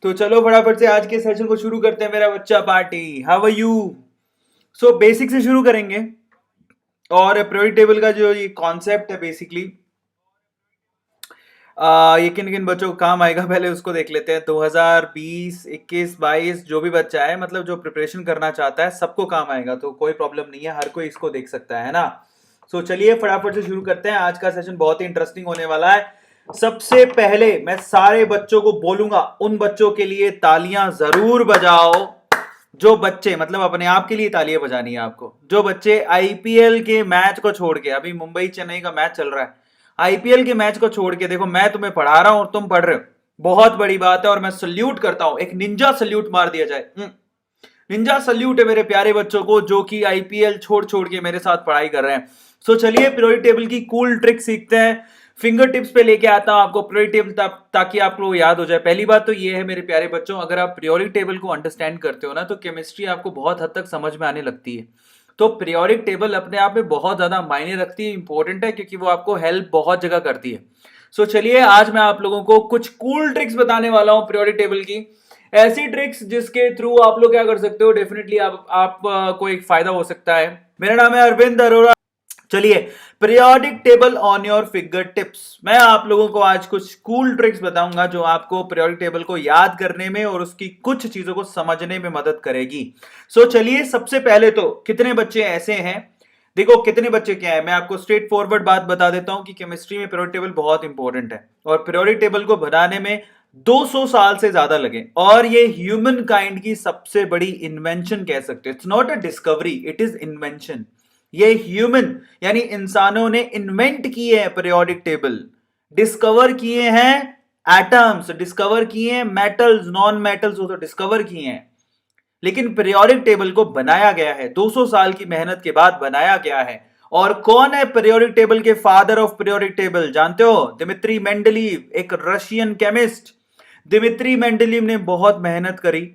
तो चलो फटाफट से आज के सेशन को शुरू करते हैं मेरा बच्चा party. How are you? So basic से शुरू करेंगे और प्रायोरिटी टेबल का जो ये कॉन्सेप्ट है बेसिकली ये किन किन बच्चों को काम आएगा पहले उसको देख लेते हैं। 2020, 21, 22 जो भी बच्चा है मतलब जो प्रिपरेशन करना चाहता है सबको काम आएगा, तो कोई प्रॉब्लम नहीं है, हर कोई इसको देख सकता है ना। सो चलिए फटाफट से शुरू करते हैं। आज का सेशन बहुत ही इंटरेस्टिंग होने वाला है। सबसे पहले मैं सारे बच्चों को बोलूंगा, उन बच्चों के लिए तालियां जरूर बजाओ जो बच्चे मतलब अपने आप के लिए तालियां बजानी है आपको, जो बच्चे आईपीएल के मैच को छोड़ के, अभी मुंबई चेन्नई का मैच चल रहा है, आईपीएल के मैच को छोड़ के देखो मैं तुम्हें पढ़ा रहा हूं और तुम पढ़ रहे हो, बहुत बड़ी बात है और मैं सल्यूट करता हूं। एक निंजा सल्यूट मार दिया जाए। निंजा सल्यूट है मेरे प्यारे बच्चों को जो कि आईपीएल छोड़ छोड़ के मेरे साथ पढ़ाई कर रहे हैं। सो चलिए प्रायोरिटी टेबल की कूल ट्रिक सीखते हैं। फिंगर टिप्स पे लेके आता हूं आपको प्रायोरिटी टेबल ताकि आपको याद हो जाए। पहली बात तो ये है मेरे प्यारे बच्चों, अगर आप प्रायोरिटी टेबल को अंडरस्टैंड करते हो ना तो केमिस्ट्री आपको बहुत हद तक समझ में आने लगती है। तो प्रायोरिटी टेबल अपने आप में बहुत ज्यादा मायने रखती है, इंपॉर्टेंट है, क्योंकि वो आपको हेल्प बहुत जगह करती है। सो चलिए आज मैं आप लोगों को कुछ कूल ट्रिक्स बताने वाला हूं प्रायोरिटी टेबल की, ऐसी ट्रिक्स जिसके थ्रू आप लोग क्या कर सकते हो, डेफिनेटली आप को एक फायदा हो सकता है। मेरा नाम है अरविंद अरोड़ा। चलिए periodic table on your finger tips. मैं आप लोगों को आज कुछ कूल ट्रिक्स बताऊंगा जो आपको पीरियोडिक टेबल को याद करने में और उसकी कुछ चीजों को समझने में मदद करेगी। सो चलिए सबसे पहले तो कितने बच्चे ऐसे हैं, देखो कितने बच्चे क्या है, मैं आपको स्ट्रेट फॉरवर्ड बात बता देता हूं कि केमिस्ट्री में पीरियोडिक टेबल बहुत इंपॉर्टेंट है और पीरियोडिक टेबल को बनाने में 200 साल से ज्यादा लगे और ये ह्यूमन काइंड की सबसे बड़ी इन्वेंशन कह सकते हैं। It's not a discovery, it is invention. ये ह्यूमन यानी इंसानों ने इन्वेंट किए हैं पीरियोडिक टेबल, डिस्कवर किए हैं एटम्स, डिस्कवर किए हैं मेटल्स, नॉन मेटल्स वो तो डिस्कवर किए हैं, लेकिन पीरियोडिक टेबल को बनाया गया है 200 साल की मेहनत के बाद बनाया गया है। और कौन है पीरियोडिक टेबल के फादर ऑफ पीरियोडिक टेबल जानते हो? दिमित्री मेंडलीव, एक रशियन केमिस्ट। दिमित्री मेंडलीव ने बहुत मेहनत करी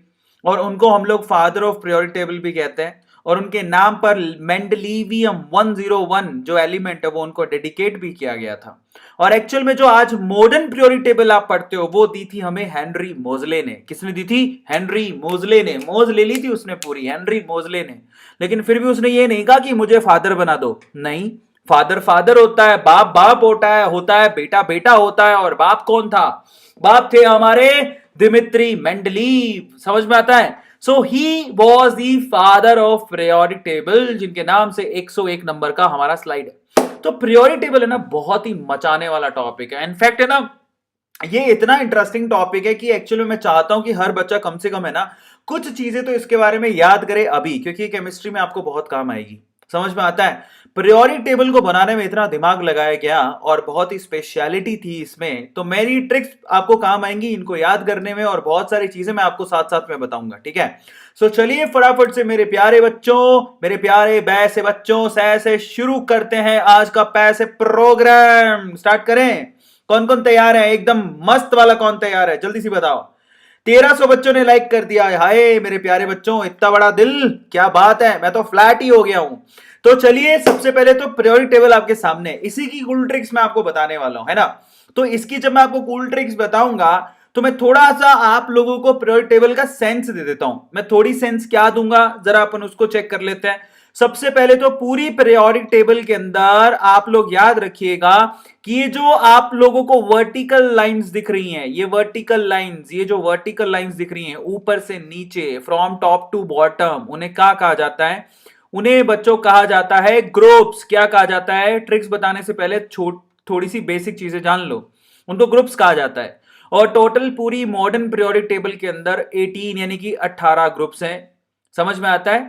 और उनको हम लोग फादर ऑफ पीरियोडिक टेबल भी कहते हैं और उनके नाम पर मेंडलीवियम 101 जो एलिमेंट है वो उनको डेडिकेट भी किया गया था। और एक्चुअल में जो आज मॉडर्न पीरियोडिक टेबल आप पढ़ते हो वो दी थी हमें हेनरी मोजले ने। किसने दी थी? हेनरी मोजले ने। मोज ले ली थी उसने पूरी, हेनरी मोजले ने। लेकिन फिर भी उसने ये नहीं कहा कि मुझे फादर बना दो, नहीं, फादर फादर होता है, बाप बाप होता है, बेटा बेटा होता है। और बाप कौन था? बाप थे हमारे दिमित्री मेंडलीव। समझ में आता है? So he was the father of periodic table, जिनके नाम से 101 नंबर का हमारा स्लाइड है। तो पीरियोडिक टेबल है ना बहुत ही मचाने वाला टॉपिक है। इनफैक्ट है ना ये इतना इंटरेस्टिंग टॉपिक है कि एक्चुअली मैं चाहता हूं कि हर बच्चा कम से कम है ना कुछ चीजें तो इसके बारे में याद करे अभी, क्योंकि केमिस्ट्री में आपको बहुत काम आएगी। समझ में आता है? पीरियोडिक टेबल को बनाने में इतना दिमाग लगाया गया और बहुत ही स्पेशलिटी थी इसमें, तो मेरी ट्रिक्स आपको काम आएंगी इनको याद करने में और बहुत सारी चीजें मैं आपको साथ साथ में बताऊंगा, ठीक है? सो चलिए फटाफट से मेरे प्यारे बच्चों, मेरे प्यारे बैसे बच्चों से शुरू करते हैं आज का पैसे प्रोग्राम। स्टार्ट करें। कौन कौन तैयार है? एकदम मस्त वाला कौन तैयार है? जल्दी से बताओ। 1300 बच्चों ने लाइक कर दिया है। हाय मेरे प्यारे बच्चों, इतना बड़ा दिल, क्या बात है, मैं तो फ्लैट ही हो गया हूं। तो चलिए सबसे पहले तो पीरियोडिक टेबल आपके सामने, इसी की कूल ट्रिक्स मैं आपको बताने वाला हूं, है ना? तो इसकी जब मैं आपको कूल ट्रिक्स बताऊंगा तो मैं थोड़ा सा आप लोगों को पीरियोडिक टेबल का सेंस दे देता हूं। मैं थोड़ी सेंस क्या दूंगा जरा अपन उसको चेक कर लेते हैं। सबसे पहले तो पूरी पीरियोडिक टेबल के अंदर आप लोग याद रखिएगा कि ये जो आप लोगों को वर्टिकल लाइंस दिख रही हैं, ये वर्टिकल लाइंस, ये जो वर्टिकल लाइंस दिख रही हैं ऊपर से नीचे, फ्रॉम टॉप टू बॉटम, उन्हें क्या कहा जाता है? उन्हें बच्चों कहा जाता है ग्रुप्स। क्या कहा जाता है? ट्रिक्स बताने से पहले थोड़ी सी बेसिक चीजें जान लो। उनको ग्रुप्स कहा जाता है। और टोटल पूरी मॉडर्न पीरियोडिक टेबल के अंदर 18 यानी कि 18 ग्रुप्स हैं। समझ में आता है?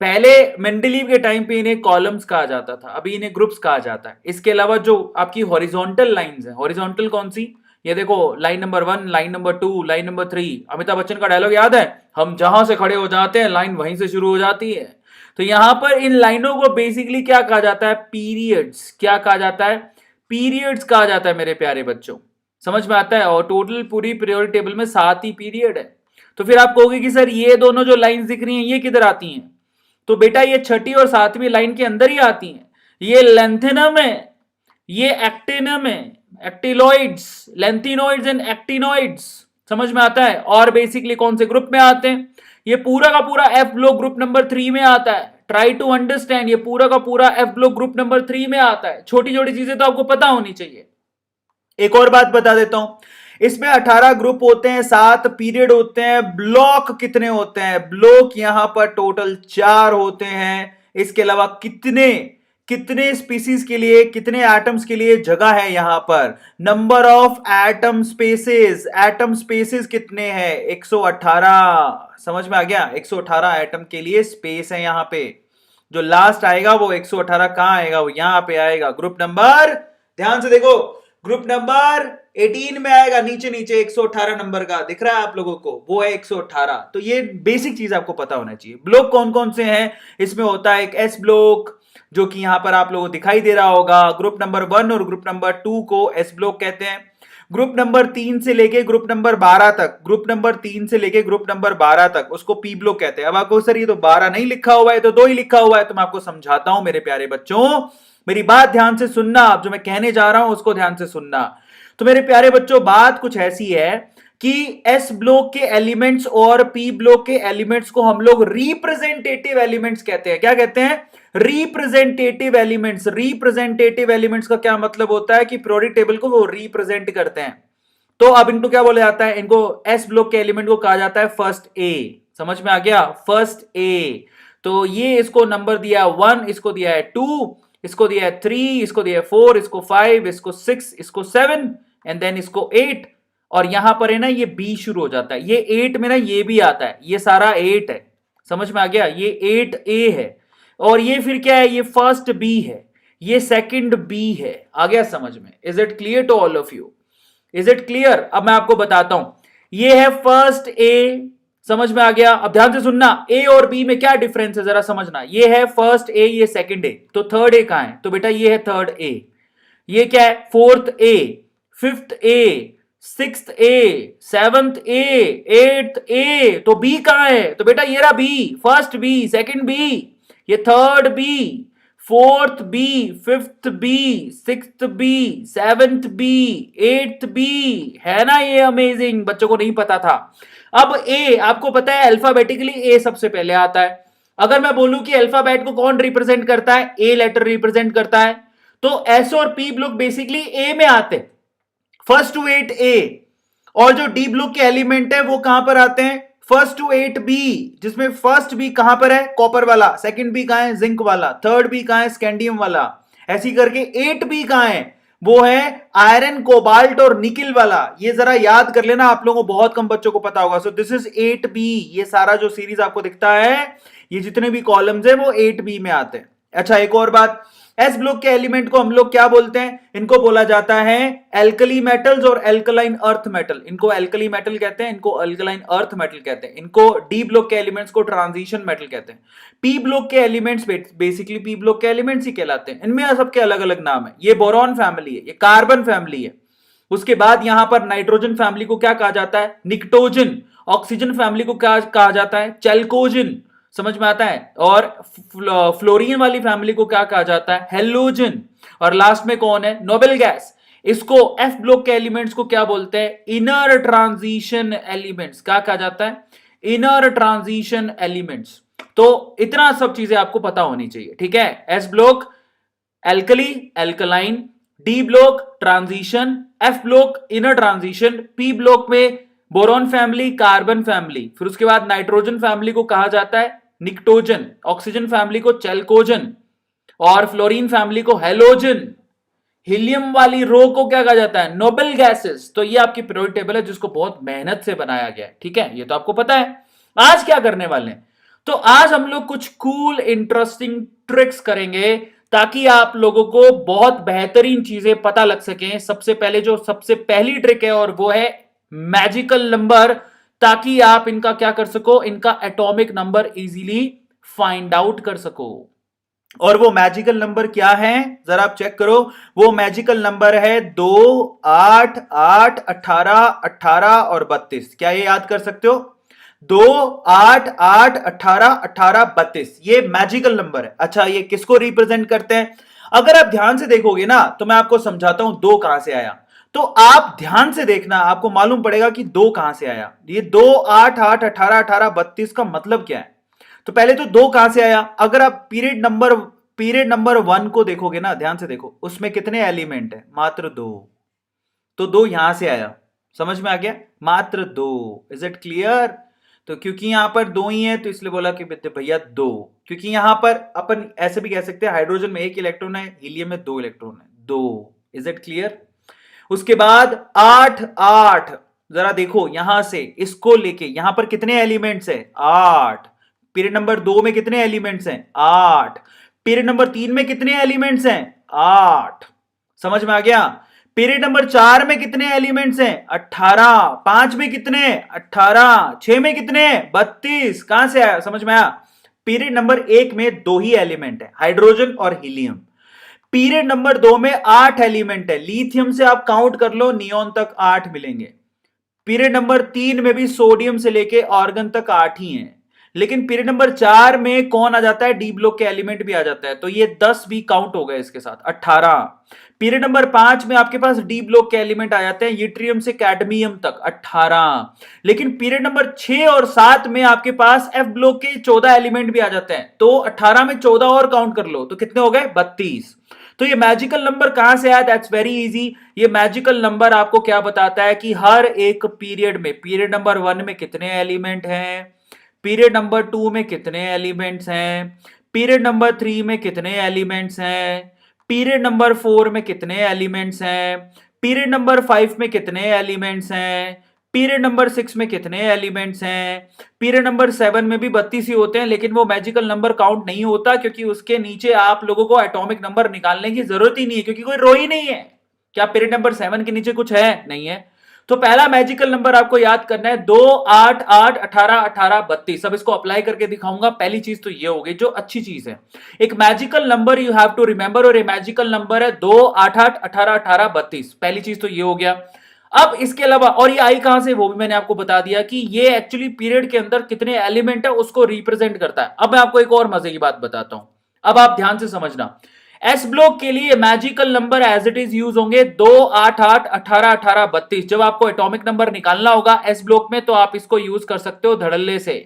पहले मेंडलीव के टाइम पे इन्हें कॉलम्स कहा जाता था, अभी इन्हें ग्रुप्स कहा जाता है। इसके अलावा जो आपकी हॉरिजॉन्टल लाइंस है, हॉरिजॉन्टल कौन सी? ये देखो, line number 1, line number 2, line number 3। Amitabh Bachchan का डायलॉग याद है? हम जहां से खड़े हो जाते हैं लाइन वहीं से शुरू हो जाती है। तो यहां पर इन लाइनों को बेसिकली क्या कहा जाता है? पीरियड्स। क्या कहा जाता है? पीरियड्स कहा जाता है मेरे प्यारे बच्चों। समझ में आता है? और टोटल पूरी पीरियोडिक टेबल में 7 ही पीरियड है। तो फिर आप कहोगे कि सर ये दोनों जो लाइंस दिख रही हैं ये किधर आती हैं? तो बेटा ये छठी और सातवीं लाइन के अंदर ही आती हैं। ये लेंथेनम है, ये एक्टिनम है, एक्टिलॉइड्स, लेंथिनॉइड्स एंड एक्टिनॉइड्स। समझ में आता है? और बेसिकली कौन से ग्रुप में आते हैं? ये पूरा का पूरा एफ ब्लॉक ग्रुप नंबर 3 में आता है। ट्राई टू अंडरस्टैंड, ये पूरा का पूरा एफ ब्लॉक ग्रुप नंबर 3 में आता है। छोटी छोटी चीजें तो आपको पता होनी चाहिए। एक और बात बता देता हूं, इसमें 18 ग्रुप होते हैं, 7 पीरियड होते हैं। ब्लॉक कितने होते हैं? ब्लॉक यहां पर टोटल 4 होते हैं। इसके अलावा कितने कितने स्पीसीज के लिए, कितने एटम्स के लिए जगह है यहां पर? Number of atom spaces, atom spaces कितने हैं? 118। समझ में आ गया? 118 एटम के लिए स्पेस है यहां पे। जो लास्ट आएगा वो 118 कहां आएगा? वो यहां पे आएगा। ग्रुप नंबर, ध्यान से देखो, ग्रुप नंबर 18 में आएगा। नीचे नीचे 118 नंबर का दिख रहा है आप लोगों को, वो है 118। तो ये बेसिक चीज आपको पता होना चाहिए। ब्लॉक कौन कौन से हैं? इसमें होता है एक एस ब्लॉक, जो कि यहां पर आप लोगों को दिखाई दे रहा होगा। ग्रुप नंबर 1 और ग्रुप नंबर 2 को एस ब्लॉक कहते हैं। ग्रुप नंबर 3 से लेके ग्रुप नंबर 12 तक, ग्रुप नंबर 3 से लेके ग्रुप नंबर 12 तक उसको पी ब्लॉक कहते हैं। अब आपको सर ये तो 12 नहीं लिखा हुआ है, तो 2 ही लिखा हुआ है। तो मैं आपको समझाता हूं मेरे प्यारे बच्चों, मेरी बात ध्यान से सुनना। आप जो मैं कहने जा रहा हूं उसको ध्यान से सुनना। तो मेरे प्यारे बच्चों, बात कुछ ऐसी है कि एस ब्लॉक के एलिमेंट्स और पी ब्लॉक के एलिमेंट्स को हम लोग रिप्रेजेंटेटिव एलिमेंट्स कहते हैं। क्या कहते हैं? Representative elements. रिप्रेजेंटेटिव एलिमेंट्स का क्या मतलब होता है? कि पीरियोडिक टेबल को वो रिप्रेजेंट करते हैं। तो अब इनको क्या बोला जाता है? इनको एस ब्लॉक के एलिमेंट को कहा जाता है फर्स्ट ए। समझ में आ गया? First A. तो ये इसको नंबर दिया 1, इसको दिया है 2, इसको दिया है 3, इसको दिया है 4, इसको 5, इसको 6, इसको 7 एंड देन इसको 8। और यहां पर है ना ये बी शुरू हो जाता है। ये 8 में ना ये भी आता है, ये सारा 8 है। समझ में आ गया? ये 8A है। और ये फिर क्या है? ये फर्स्ट बी है, ये सेकंड बी है। आ गया समझ में? Is it clear to all of you? Is it clear? अब मैं आपको बताता हूं, ये है फर्स्ट ए। समझ में आ गया? अब ध्यान से सुनना, ए और बी में क्या डिफरेंस है जरा समझना। ये है फर्स्ट ए, ये सेकंड ए। तो थर्ड ए कहां है? तो बेटा ये है थर्ड ए। ये क्या है? Fourth A, fifth A, sixth A, seventh A, eighth A. तो बी कहां है? तो बेटा ये रहा B, first B, second B, ये third B, fourth B, fifth B, sixth B, seventh B, eighth B. है ना ये अमेजिंग? बच्चों को नहीं पता था। अब ए आपको पता है अल्फाबेटिकली ए सबसे पहले आता है। अगर मैं बोलूं कि अल्फाबेट को कौन रिप्रेजेंट करता है? ए लेटर रिप्रेजेंट करता है। तो एस और पी ब्लॉक बेसिकली ए में आते हैं, फर्स्ट टू 8 ए। और जो डी ब्लॉक के एलिमेंट है वो कहां पर आते हैं? फर्स्ट टू 8 बी, जिसमें फर्स्ट बी कहां पर है? कॉपर वाला। सेकंड बी कहां है? जिंक वाला। थर्ड बी कहां है? स्कैंडियम वाला। ऐसी करके 8 बी कहां है? वो है आयरन, कोबाल्ट और निकिल वाला। ये जरा याद कर लेना, आप लोगों को बहुत कम बच्चों को पता होगा। So this is 8B। ये सारा जो सीरीज आपको दिखता है, ये जितने भी कॉलम्स है वो 8B में आते हैं। अच्छा, एक और बात, एस ब्लॉक के एलिमेंट को हम लोग क्या बोलते हैं? इनको बोला जाता है एल्कली मेटल्स और एल्कलाइन अर्थ मेटल। इनको एल्कली मेटल कहते हैं, इनको एल्कलाइन अर्थ मेटल कहते हैं। इनको डी ब्लॉक के एलिमेंट्स को ट्रांजिशन मेटल कहते हैं। पी ब्लॉक के एलिमेंट्स बेसिकली पी ब्लॉक के एलिमेंट्स ही कहलाते हैं। इनमें सबके अलग अलग नाम है। ये बोरॉन फैमिली है, ये कार्बन फैमिली है। उसके बाद यहां पर नाइट्रोजन फैमिली को क्या कहा जाता है? निक्टोजन। ऑक्सीजन फैमिली को क्या कहा जाता है? चैल्कोजन। समझ में आता है? और फ्लोरीन वाली फैमिली को क्या कहा जाता है? हेलोजन। और लास्ट में कौन है? Noble gas. इसको एफ ब्लॉक के एलिमेंट्स को क्या बोलते हैं? Inner transition elements. क्या कहा जाता है? Inner transition elements. तो इतना सब चीजें आपको पता होनी चाहिए, ठीक है? S block alkali, alkaline, D block transition, F block inner transition, P block में बोरॉन फैमिली, कार्बन फैमिली। फिर उसके बाद नाइट्रोजन फैमिली को कहा जाता है निक्टोजन, ऑक्सीजन फैमिली को चैल्कोजन, और फ्लोरीन फैमिली को हेलोजन। हीलियम वाली रो को क्या कहा जाता है? Noble gases. तो ये आपकी पीरियोडिक टेबल है जिसको बहुत मेहनत से बनाया गया है, ठीक है? ये तो आपको पता है। आज क्या करने वाले हैं? तो आज हम लोग कुछ कूल इंटरेस्टिंग ट्रिक्स करेंगे ताकि आप लोगों को बहुत बेहतरीन चीजें पता लग सकें। सबसे पहले जो सबसे पहली ट्रिक है और वो है मैजिकल नंबर, ताकि आप इनका क्या कर सको? इनका atomic number easily find out कर सको। और वो मैजिकल नंबर क्या है जरा आप चेक करो। वो मैजिकल नंबर है 2, 8, 8, 18, 18 और 32। क्या ये याद कर सकते हो? 2, 8, 8, 18, 18, 32 ये मैजिकल नंबर है। अच्छा, ये किसको रिप्रेजेंट करते हैं? अगर आप ध्यान से देखोगे ना तो मैं आपको समझाता हूं 2 कहां से आया। तो आप ध्यान से देखना, आपको मालूम पड़ेगा कि 2 कहां से आया। ये 2 8 8 18 18 32 का मतलब क्या है? तो पहले तो 2 कहां से आया? अगर आप पीरियड नंबर 1 को देखोगे ना, ध्यान से देखो, उसमें कितने एलिमेंट है? मात्र 2। तो 2 यहां से आया, समझ में आ गया? मात्र 2। Is it clear? तो क्योंकि यहां पर 2 ही है तो इसलिए बोला कि भैया 2। क्योंकि यहां पर अपन ऐसे भी कह सकते हैं, हाइड्रोजन में 1 इलेक्ट्रॉन है, हीलियम में 2 इलेक्ट्रॉन है, 2। Is it clear? उसके बाद 8 8, जरा देखो यहां से इसको लेके यहां पर कितने एलिमेंट्स हैं? 8। पीरियड नंबर 2 में कितने एलिमेंट्स हैं? 8। पीरियड नंबर 3 में कितने एलिमेंट्स हैं? 8। समझ में आ गया? पीरियड नंबर 4 में कितने एलिमेंट्स हैं? 18। 5 में कितने? 18। 6 में कितने? 32। कहां से आया? समझ में आया? पीरियड नंबर 1 में 2 ही एलिमेंट है, हाइड्रोजन और हीलियम। पीरियड नंबर 2 में 8 एलिमेंट है, लिथियम से आप काउंट कर लो, नियोन तक 8 मिलेंगे। पीरियड नंबर 3 में भी सोडियम से लेके ऑर्गन तक 8 ही हैं। लेकिन पीरियड नंबर 4 में कौन आ जाता है? डी ब्लॉक के एलिमेंट भी आ जाता है, तो ये 10 भी काउंट हो गए इसके साथ, 18। पीरियड नंबर 5 में आपके पास डी ब्लॉक के एलिमेंट आ जाते हैं, यूट्रियम से कैडमियम तक, 18। लेकिन पीरियड नंबर 6 और 7 में आपके पास एफ ब्लॉक के 14 एलिमेंट भी आ जाते हैं, तो 18 में 14 और काउंट कर लो, तो कितने हो गए? 32। तो ये मैजिकल नंबर कहां से आया? That's very easy. ये मैजिकल नंबर आपको क्या बताता है कि हर एक पीरियड में, पीरियड नंबर 1 में कितने एलिमेंट हैं, पीरियड नंबर 2 में कितने एलिमेंट्स हैं, पीरियड नंबर 3 में कितने एलिमेंट्स हैं, पीरियड नंबर 4 में कितने एलिमेंट्स हैं, पीरियड नंबर 5 में कितने एलिमेंट्स हैं, पीरियड नंबर 6 में कितने एलिमेंट्स हैं, पीरियड नंबर 7 में भी 32 ही होते हैं, लेकिन वो मैजिकल नंबर काउंट नहीं होता क्योंकि उसके नीचे आप लोगों को एटॉमिक नंबर निकालने की जरूरत ही नहीं है, क्योंकि कोई रो ही नहीं है। क्या पीरियड नंबर 7 के नीचे कुछ है? नहीं है। तो पहला मैजिकल नंबर आपको याद करना है 2 8 8 18 18 32। अब इसको अप्लाई करके दिखाऊंगा। पहली चीज तो ये होगी जो अच्छी चीज है, एक magical number you have to remember, और ये मैजिकल नंबर है 2 8 8 18 18 32। पहली चीज तो ये हो गया। अब इसके अलावा, और ये आई कहां से वो भी मैंने आपको बता दिया कि ये एक्चुअली पीरियड के अंदर कितने एलिमेंट है उसको रिप्रेजेंट करता है। अब मैं आपको एक और मजे की बात बताता हूं, अब आप ध्यान से समझना। एस ब्लॉक के लिए magical number as it is use होंगे 2 8 8 18 18 32। जब आपको एटॉमिक नंबर निकालना होगा एस ब्लॉक में तो आप इसको यूज कर सकते हो धड़ल्ले से।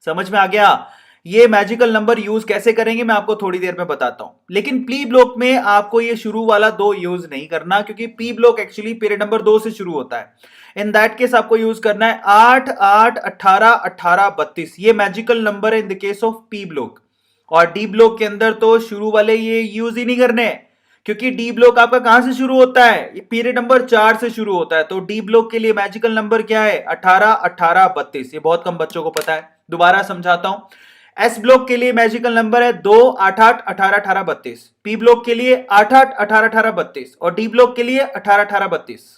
समझ में आ गया? ये मैजिकल नंबर यूज कैसे करेंगे मैं आपको थोड़ी देर में बताता हूं, लेकिन पी ब्लॉक में आपको ये शुरू वाला 2 यूज नहीं करना, क्योंकि P block actually period number 2 से शुरू होता है। इन दैट केस आपको यूज करना है 8 8 18 18 32। ये मैजिकल नंबर है in the case of P block. और डी ब्लॉक के अंदर तो शुरू वाले ये यूज ही नहीं करने, क्योंकि डी ब्लॉक आपका कहां से शुरू होता है? ये पीरियड नंबर 4 से शुरू होता है। तो डी ब्लॉक के लिए मैजिकल नंबर क्या है? 18 18 32। ये बहुत कम बच्चों को पता है, दोबारा समझाता हूं। एस ब्लॉक के लिए मैजिकल नंबर है 2 8 8 18 18 32। पी ब्लॉक के लिए 8 8 18 18 32 और डी ब्लॉक के लिए 18 18 32।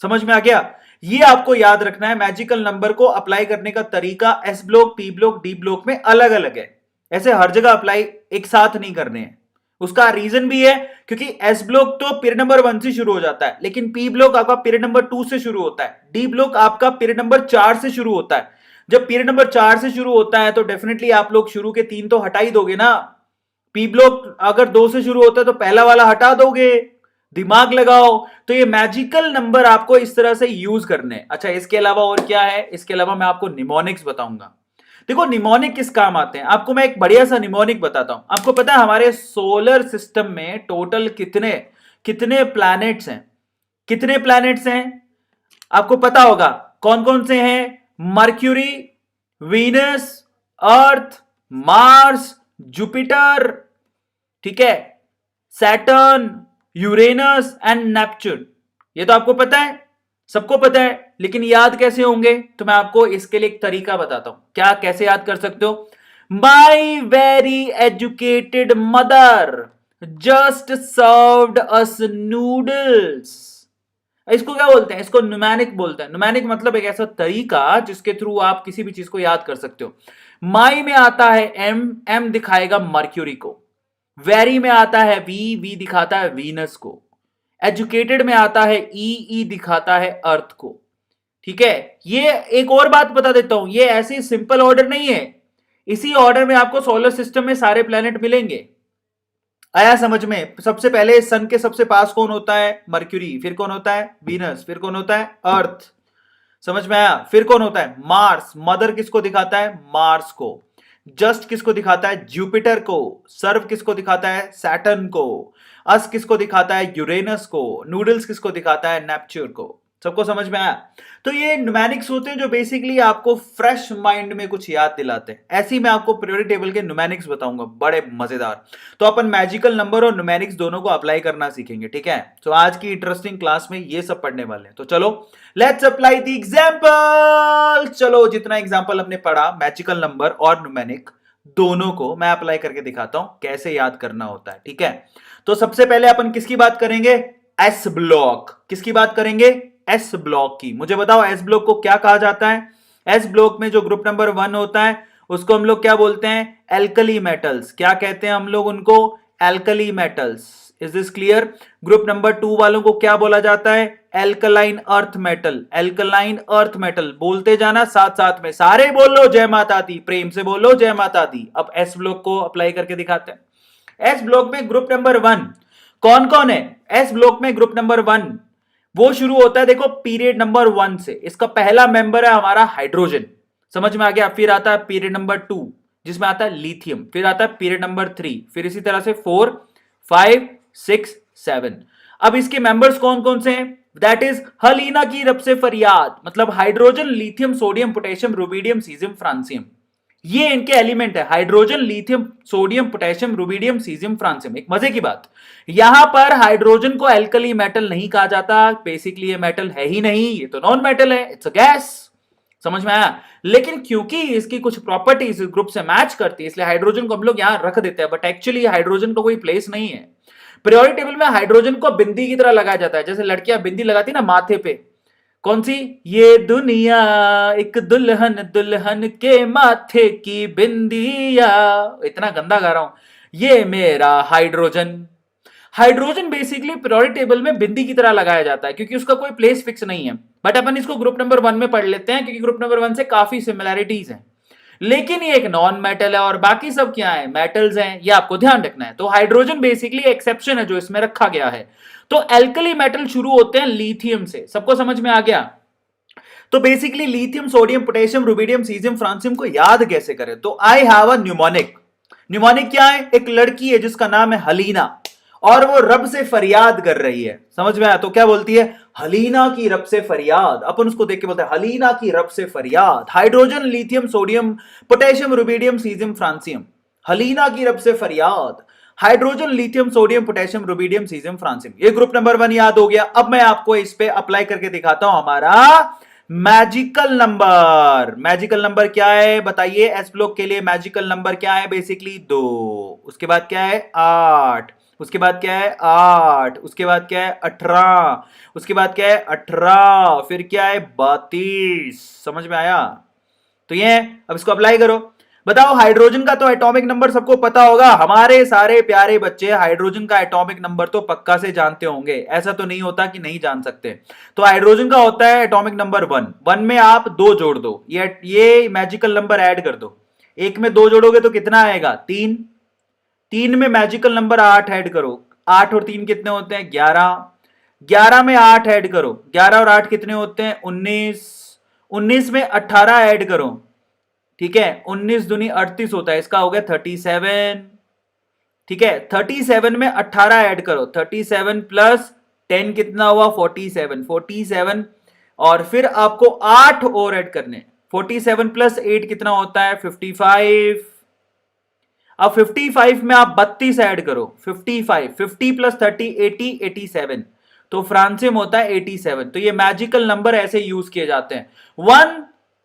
समझ में आ गया? ये आपको याद रखना है। मैजिकल नंबर को अप्लाई करने का तरीका S block, P block, D block में अलग अलग है। ऐसे हर जगह अप्लाई एक साथ नहीं करने हैं। उसका रीजन भी है क्योंकि एस ब्लॉक तो पीरियड नंबर 1 से शुरू हो जाता है, लेकिन पी ब्लॉक आपका पीरियड नंबर 2 से शुरू होता है, डी ब्लॉक आपका पीरियड नंबर 4 से शुरू होता है। जब पीरियड नंबर 4 से शुरू होता है तो डेफिनेटली आप लोग शुरू के 3 तो हटा ही दोगे ना। पी ब्लॉक अगर 2 से शुरू होता है तो पहला वाला हटा दोगे, दिमाग लगाओ। तो ये मैजिकल नंबर आपको इस तरह से यूज करने। अच्छा, इसके अलावा और क्या है? इसके अलावा मैं आपको निमोनिक्स बताऊंगा। देखो निमोनिक किस काम आते हैं, आपको मैं एक बढ़िया सा निमोनिक बताता हूं। आपको पता है हमारे सोलर सिस्टम में टोटल कितने कितने प्लैनेट्स हैं? कितने प्लैनेट्स हैं आपको पता होगा? कौन कौन से हैं? मर्क्यूरी, वीनस, अर्थ, मार्स, जुपिटर, ठीक है, सैटर्न, यूरेनस एंड नेपच्यून। ये तो आपको पता है, सबको पता है, लेकिन याद कैसे होंगे? तो मैं आपको इसके लिए एक तरीका बताता हूं। क्या, कैसे याद कर सकते हो? My very educated mother just served us noodles. इसको क्या बोलते हैं? इसको न्यूमेनिक बोलते हैं। न्यूमेनिक मतलब एक ऐसा तरीका जिसके थ्रू आप किसी भी चीज को याद कर सकते हो। माई में आता है एम, एम दिखाएगा मर्क्यूरी को। वेरी में आता है वी, वी दिखाता है वीनस को। एजुकेटेड में आता है ई, ई दिखाता है अर्थ को। ठीक है, ये एक और बात बता देता हूं, ये ऐसे सिंपल ऑर्डर नहीं है। इसी ऑर्डर में आपको सोलर सिस्टम में सारे प्लैनेट मिलेंगे। आया समझ में? सबसे पहले सन के सबसे पास कौन होता है? मर्क्यूरी। फिर कौन होता है? वीनस। फिर कौन होता है? अर्थ। समझ में आया? फिर कौन होता है? मार्स। मदर किसको दिखाता है? मार्स को। जस्ट किसको दिखाता है? जुपिटर को। सर्व किसको दिखाता है? सैटर्न को। अस किसको दिखाता है? यूरेनस को। नूडल्स किसको दिखाता है? नेपच्यून को। सबको समझ में आया? तो ये न्यूमेरिक्स होते हैं जो बेसिकली आपको फ्रेश माइंड में कुछ याद दिलाते हैं। ऐसे ही मैं आपको पीरियोडिक टेबल के न्यूमेरिक्स बताऊंगा, बड़े मजेदार। तो अपन मैजिकल नंबर और न्यूमेरिक्स दोनों को अप्लाई करना सीखेंगे, ठीक है? तो आज की इंटरेस्टिंग क्लास में ये सब पढ़ने वाले हैं। तो चलो लेट्स अप्लाई द एग्जांपल। चलो, जितना एग्जांपल हमने पढ़ा मैजिकल नंबर और न्यूमेरिक दोनों को मैं अप्लाई करके दिखाता हूं कैसे याद करना होता है, ठीक है? तो सबसे पहले अपन किसकी बात करेंगे? S block. किसकी बात करेंगे? एस ब्लॉक की। मुझे बताओ एस ब्लॉक को क्या कहा जाता है? एस ब्लॉक में जो ग्रुप नंबर 1 होता है उसको हम लोग क्या बोलते हैं? Alkali metals. क्या कहते हैं हम लोग उनको? Alkali metals. Is this clear? Group number 2 वालों को क्या बोला जाता है? Alkaline earth metal. Alkaline earth metal बोलते जाना साथ साथ में, सारे बोलो जय माता दी, प्रेम से बोलो जय माता दी। अब एस ब्लॉक को अप्लाई करके दिखाते हैं। एस ब्लॉक में ग्रुप नंबर 1 कौन कौन है? एस ब्लॉक में ग्रुप नंबर 1 वो शुरू होता है, देखो, पीरियड नंबर 1 से। इसका पहला मेंबर है हमारा हाइड्रोजन। समझ में आ गया? फिर आता है पीरियड नंबर 2 जिसमें आता है लिथियम। फिर आता है पीरियड नंबर 3। फिर इसी तरह से 4, 5, 6, 7। अब इसके मेंबर्स कौन कौन से हैं? दैट इज हलीना की रब से फरियाद, मतलब hydrogen, lithium, sodium, potassium, rubidium, caesium, francium. ये इनके एलिमेंट है, hydrogen, lithium, sodium, potassium, rubidium, caesium, francium. एक मजे की बात, यहां पर हाइड्रोजन को एल्कली मेटल नहीं कहा जाता। बेसिकली ये मेटल है ही नहीं, ये तो नॉन मेटल है, इट्स अ गैस। समझ में आया? लेकिन क्योंकि इसकी कुछ प्रॉपर्टीज इस ग्रुप से मैच करती है इसलिए हाइड्रोजन को हम लोग यहां रख देते हैं, बट एक्चुअली हाइड्रोजन का कोई प्लेस नहीं है। पीरियोडिक टेबल में हाइड्रोजन को बिंदी की तरह लगाया जाता है, जैसे लड़कियां बिंदी लगाती ना माथे पे। कौन सी? ये दुनिया एक दुल्हन, दुल्हन के माथे की बिंदिया। इतना गंदा गा रहा हूं। ये मेरा hydrogen. Hydrogen basically periodic table में बिंदी की तरह लगाया जाता है क्योंकि उसका कोई प्लेस फिक्स नहीं है। बट अपन इसको ग्रुप नंबर 1 में पढ़ लेते हैं क्योंकि ग्रुप नंबर 1 से काफी सिमिलैरिटीज हैं। लेकिन ये एक नॉन मेटल है और बाकी सब क्या है? मेटल्स हैं। ये आपको ध्यान रखना है। तो हाइड्रोजन बेसिकली एक्सेप्शन है जो इसमें रखा गया है। तो एल्कली मेटल शुरू होते हैं लिथियम से। सबको समझ में आ गया? तो basically lithium, sodium, potassium, rubidium, caesium, francium को याद कैसे करें? तो I have a mnemonic. Mnemonic क्या है? एक लड़की है जिसका नाम है हलीना और वो रब से फरियाद कर रही है। समझ में आया? तो क्या बोलती है? हलीना की रब से फरियाद। अपन उसको देख के बोलते हैं हलीना की रब से फरियाद। Hydrogen, lithium, sodium, potassium, rubidium, caesium, francium. Halina की रब से फरियाद। Hydrogen, lithium, sodium, potassium, rubidium, caesium, francium. ये ग्रुप नंबर 1 याद हो गया। अब मैं आपको इस पे अप्लाई करके दिखाता हूं हमारा मैजिकल नंबर। मैजिकल नंबर क्या है बताइए? एस ब्लॉक के लिए मैजिकल नंबर क्या है? बेसिकली 2। उसके बाद क्या है? 8। उसके बाद क्या है? 8। उसके बाद क्या है? 18। उसके बाद क्या है? 18। फिर क्या है? 32। समझ में आया? तो ये है। अब इसको अप्लाई करो। बताओ, हाइड्रोजन का तो एटॉमिक नंबर सबको पता होगा। हमारे सारे प्यारे बच्चे हाइड्रोजन का एटॉमिक नंबर तो पक्का से जानते होंगे, ऐसा तो नहीं होता कि नहीं जान सकते। तो हाइड्रोजन का होता है एटॉमिक नंबर 1। 1 में आप 2 जोड़ दो, ये मैजिकल नंबर ऐड कर दो। 1 में 2 जोड़ोगे तो कितना आएगा? 3। 3 में मैजिकल नंबर 8 ऐड करो। 8 और 3 कितने होते हैं? 11। 11 में 8 ऐड करो। 11 और 8 कितने होते हैं? 19। 19 में 18 ऐड करो। ठीक है, 19 दूनी 38 होता है, इसका हो गया 37। ठीक है, 37 में 18 ऐड करो। 37 प्लस 10 कितना हुआ? 47। 47 और फिर आपको 8 और ऐड करने। 47 प्लस 8 कितना होता है? 55। अब 55 में आप 32 ऐड करो। 55, 50 प्लस 30, 80, 87। तो फ्रांसियम होता है 87। तो ये मैजिकल नंबर ऐसे यूज किए जाते हैं। 1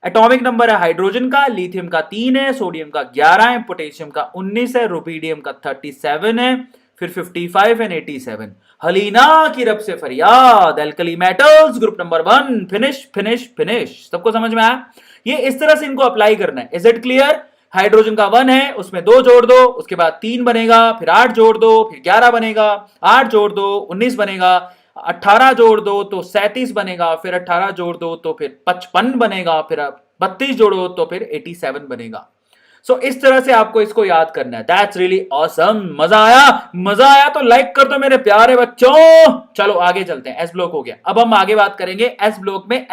एटॉमिक नंबर है हाइड्रोजन का, लिथियम का 3 है, सोडियम का 11 है, पोटेशियम का 19 है, रुबिडियम का 37 है, फिर 55 एंड 87। हलीना की रब से फरियाद। Alkali metals group number 1। Finish finish finish. सबको समझ में आया? ये इस तरह से इनको अप्लाई करना है। Is it clear? हाइड्रोजन का 1 है, उसमें 2 जोड़ दो, उसके बाद 3 बनेगा, फिर 8 जोड़ दो, फिर 11 बनेगा, 8 जोड़ दो 19 बनेगा, 18 जोड़ दो तो 37 बनेगा, फिर 18 जोड़ दो तो फिर 55 बनेगा, फिर 32 जोड़ो तो फिर 87 बनेगा। सो इस तरह से आपको इसको याद करना है। That's really awesome. मजा आया तो लाइक कर दो मेरे प्यारे बच्चों। चलो आगे चलते हैं। एस ब्लॉक हो गया। अब हम आगे बात करेंगे एस ब्लॉक में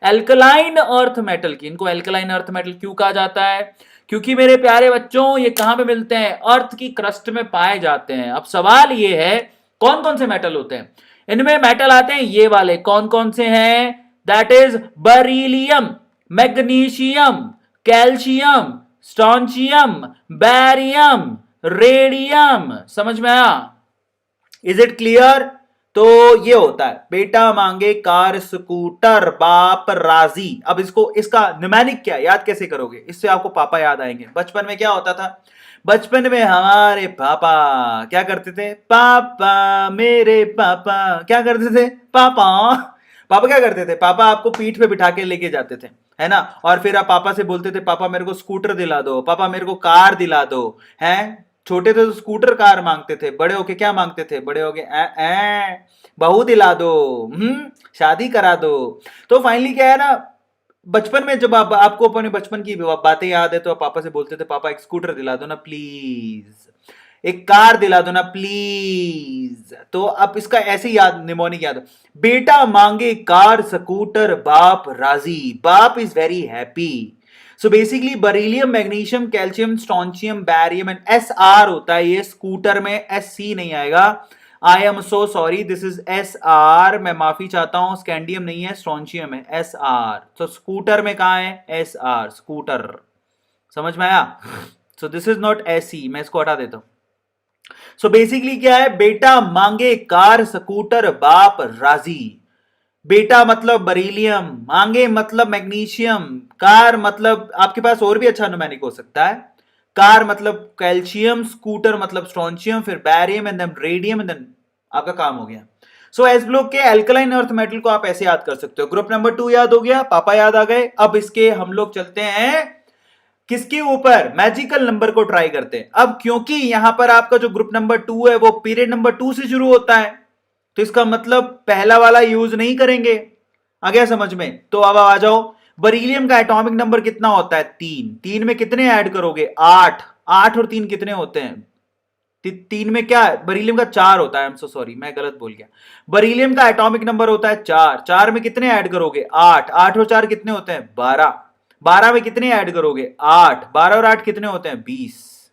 एल्कलाइन अर्थ मेटल की। इनको एल्कलाइन अर्थ मेटल क्यों कहा जाता है? क्योंकि मेरे प्यारे बच्चों ये कहां पे मिलते हैं? अर्थ की क्रस्ट में पाए जाते हैं। अब सवाल ये है कौन कौन से मेटल होते हैं? इनमें मेटल आते हैं ये वाले। कौन कौन से हैं? That is beryllium, magnesium, calcium, strontium, barium, radium. समझ में आया? Is it clear? तो ये होता है बेटा मांगे कार स्कूटर बाप राजी। अब इसका न्यूमेरिक क्या याद कैसे करोगे? इससे आपको पापा याद आएंगे। बचपन में क्या होता था? बचपन में हमारे पापा क्या करते थे? पापा मेरे पापा क्या करते थे? पापा क्या करते थे? पापा आपको पीठ पे बिठा के लेके जाते थे, है ना? और फिर आप पापा से बोलते थे पापा मेरे को स्कूटर दिला दो, पापा मेरे को कार दिला दो, हैं? छोटे थे तो स्कूटर कार मांगते थे, बड़े होके क्या मांगते थे? बड़े होके बहू दिला दो, शादी करा दो। तो फाइनली क्या है ना, बचपन में जब आपको अपने बचपन की बातें याद है तो आप पापा से बोलते थे पापा एक स्कूटर दिला दो ना प्लीज, एक कार दिला दो ना प्लीज। तो अब इसका ऐसे याद निमोनिक याद, बेटा मांगे कार स्कूटर बाप राजी, बाप is very happy. So basically beryllium, magnesium, calcium, strontium, barium and SR होता है ये स्कूटर में, SC नहीं आएगा। I am so sorry, this is SR, मैं माफी चाहता हूं। स्कैंडियम नहीं है, स्ट्रोंशियम है, SR। तो स्कूटर में कहां है? SR, scooter. समझ में आया? So this is not SE, मैं इसको हटा देता हूं। सो बेसिकली क्या है? बेटा मांगे कार स्कूटर बाप राजी। बेटा मतलब बरीलियम, मांगे मतलब मैग्नीशियम, कार मतलब आपके पास और भी अच्छा न्यूमेरिक हो सकता है। कार मतलब कैल्शियम, स्कूटर मतलब स्ट्रोंशियम, फिर barium and then radium and then आपका काम हो गया। सो एस ब्लॉक के एल्कलाइन अर्थ मेटल को आप ऐसे याद कर सकते हो। ग्रुप नंबर 2 याद हो गया, पापा याद आ गए। अब इसके हम लोग चलते हैं किसके ऊपर? मैजिकल नंबर को ट्राई करते हैं। अब क्योंकि यहां पर आपका जो ग्रुप नंबर 2 है वो पीरियड नंबर 2 से शुरू होता है, तो इसका मतलब पहला वाला यूज नहीं करेंगे। आ गया समझ में? तो अब आ जाओ, बरीलियम का एटॉमिक नंबर कितना होता है? 3। 3 में कितने ऐड करोगे? 8। 8 और 3 कितने होते हैं? 3 में क्या है? बरीलियम का 4 होता है। आई एम सो सॉरी, मैं गलत बोल गया। बरीलियम का एटॉमिक नंबर होता है 4। 4 में कितने ऐड करोगे? 8। 8 और 4 कितने होते हैं? 12। 12 में कितने ऐड करोगे? 8। 12 और 8 कितने होते हैं? 20।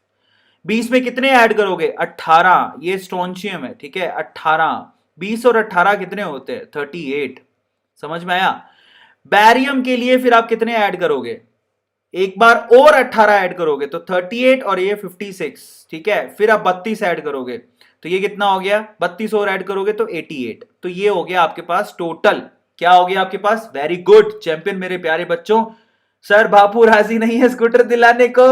20 में कितने ऐड करोगे? 18। ये स्ट्रोंशियम है, ठीक है? 18। 20 और 18 कितने होते हैं? 38। समझ में आया? बैरियम के लिए फिर आप कितने ऐड करोगे? एक बार और 18 ऐड करोगे तो 38 और ये 56, ठीक है? फिर आप 32 ऐड करोगे तो ये कितना हो गया? 32 और ऐड करोगे तो 88। तो ये हो गया आपके पास टोटल। क्या हो गया आपके पास? वेरी गुड चैंपियन मेरे प्यारे बच्चों। सर बापू राजी नहीं है स्कूटर दिलाने को,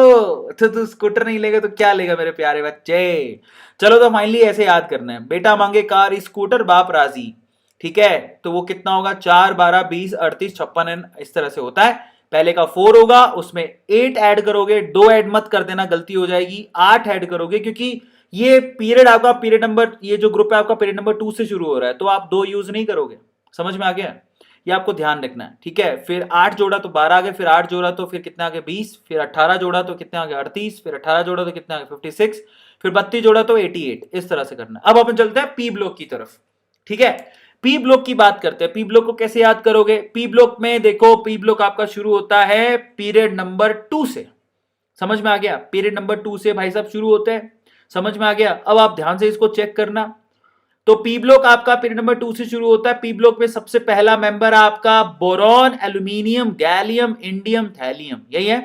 तो तू स्कूटर नहीं लेगा तो क्या लेगा मेरे प्यारे बच्चे? चलो तो फाइनली ऐसे याद करना है, बेटा मांगे कार स्कूटर बाप राजी, ठीक है? तो वो कितना होगा? 4, 12, 20, 38, 56 एंड इस तरह से होता है। पहले का 4 होगा, उसमें 8 ऐड करोगे, 2 ऐड मत कर देना, गलती हो जाएगी। 8 ऐड करोगे क्योंकि ये पीरियड आपका पीरियड नंबर, ये जो ग्रुप है आपका पीरियड नंबर 2 से शुरू हो रहा है, तो आप 2 यूज नहीं करोगे। समझ में आ गया? ये आपको ध्यान रखना है, ठीक है? फिर 8 जोड़ा तो 12 आ गए, फिर 8 जोड़ा तो फिर कितने आ गए? 20, फिर 18 जोड़ा तो कितने आ गए? 38, फिर 18 जोड़ा तो कितने आ गए? 56, फिर 32 जोड़ा तो 88। इस तरह से करना है। अब अपन चलते हैं पी ब्लॉक की तरफ, ठीक है? पी ब्लॉक की बात करते हैं। पी ब्लॉक को कैसे याद करोगे? पी ब्लॉक में देखो, पी ब्लॉक आपका शुरू होता है पीरियड नंबर 2 से। समझ में आ गया? पीरियड नंबर 2 से भाई साहब शुरू होते हैं। समझ में आ गया? अब आप ध्यान से इसको चेक करना। तो पी ब्लॉक आपका पीरियड नंबर 2 से शुरू होता है। पी ब्लॉक में सबसे पहला मेंबर आपका boron, aluminium, gallium, indium, thallium. यही है,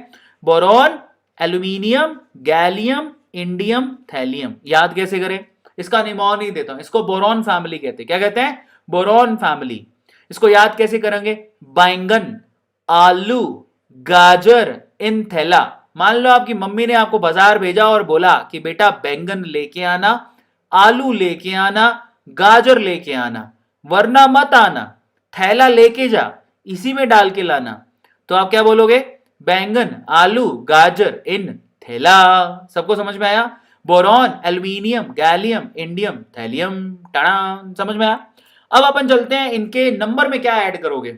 boron, aluminium, gallium, indium, thallium. याद कैसे करें? इसका निमोन ही देता हूं, इसको बोरॉन फैमिली कहते हैं। क्या कहते हैं? Boron family. इसको याद कैसे करेंगे? बैंगन, आलू, गाजर, इन थैला। मान लो आपकी मम्मी ने आपको बाजार भेजा और बोला कि बेटा बैंगन लेके आना, आलू लेके आना, गाजर लेके आना, वरना मत आना, थैला लेके जा, इसी में डाल के लाना। तो आप क्या बोलोगे? बैंगन, आलू, गाजर, इन थैला। सबको समझ में आया? Boron, aluminium, gallium, indium, thallium. Ta-da, समझ में आया? अब अपन चलते हैं इनके नंबर में क्या ऐड करोगे।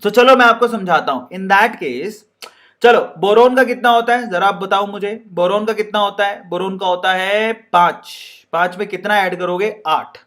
तो चलो मैं आपको समझाता हूं। इन दैट केस चलो बोरोन का कितना होता है जरा आप बताओ मुझे, बोरोन का कितना होता है? बोरोन का होता है 5। 5 में कितना ऐड करोगे? 8।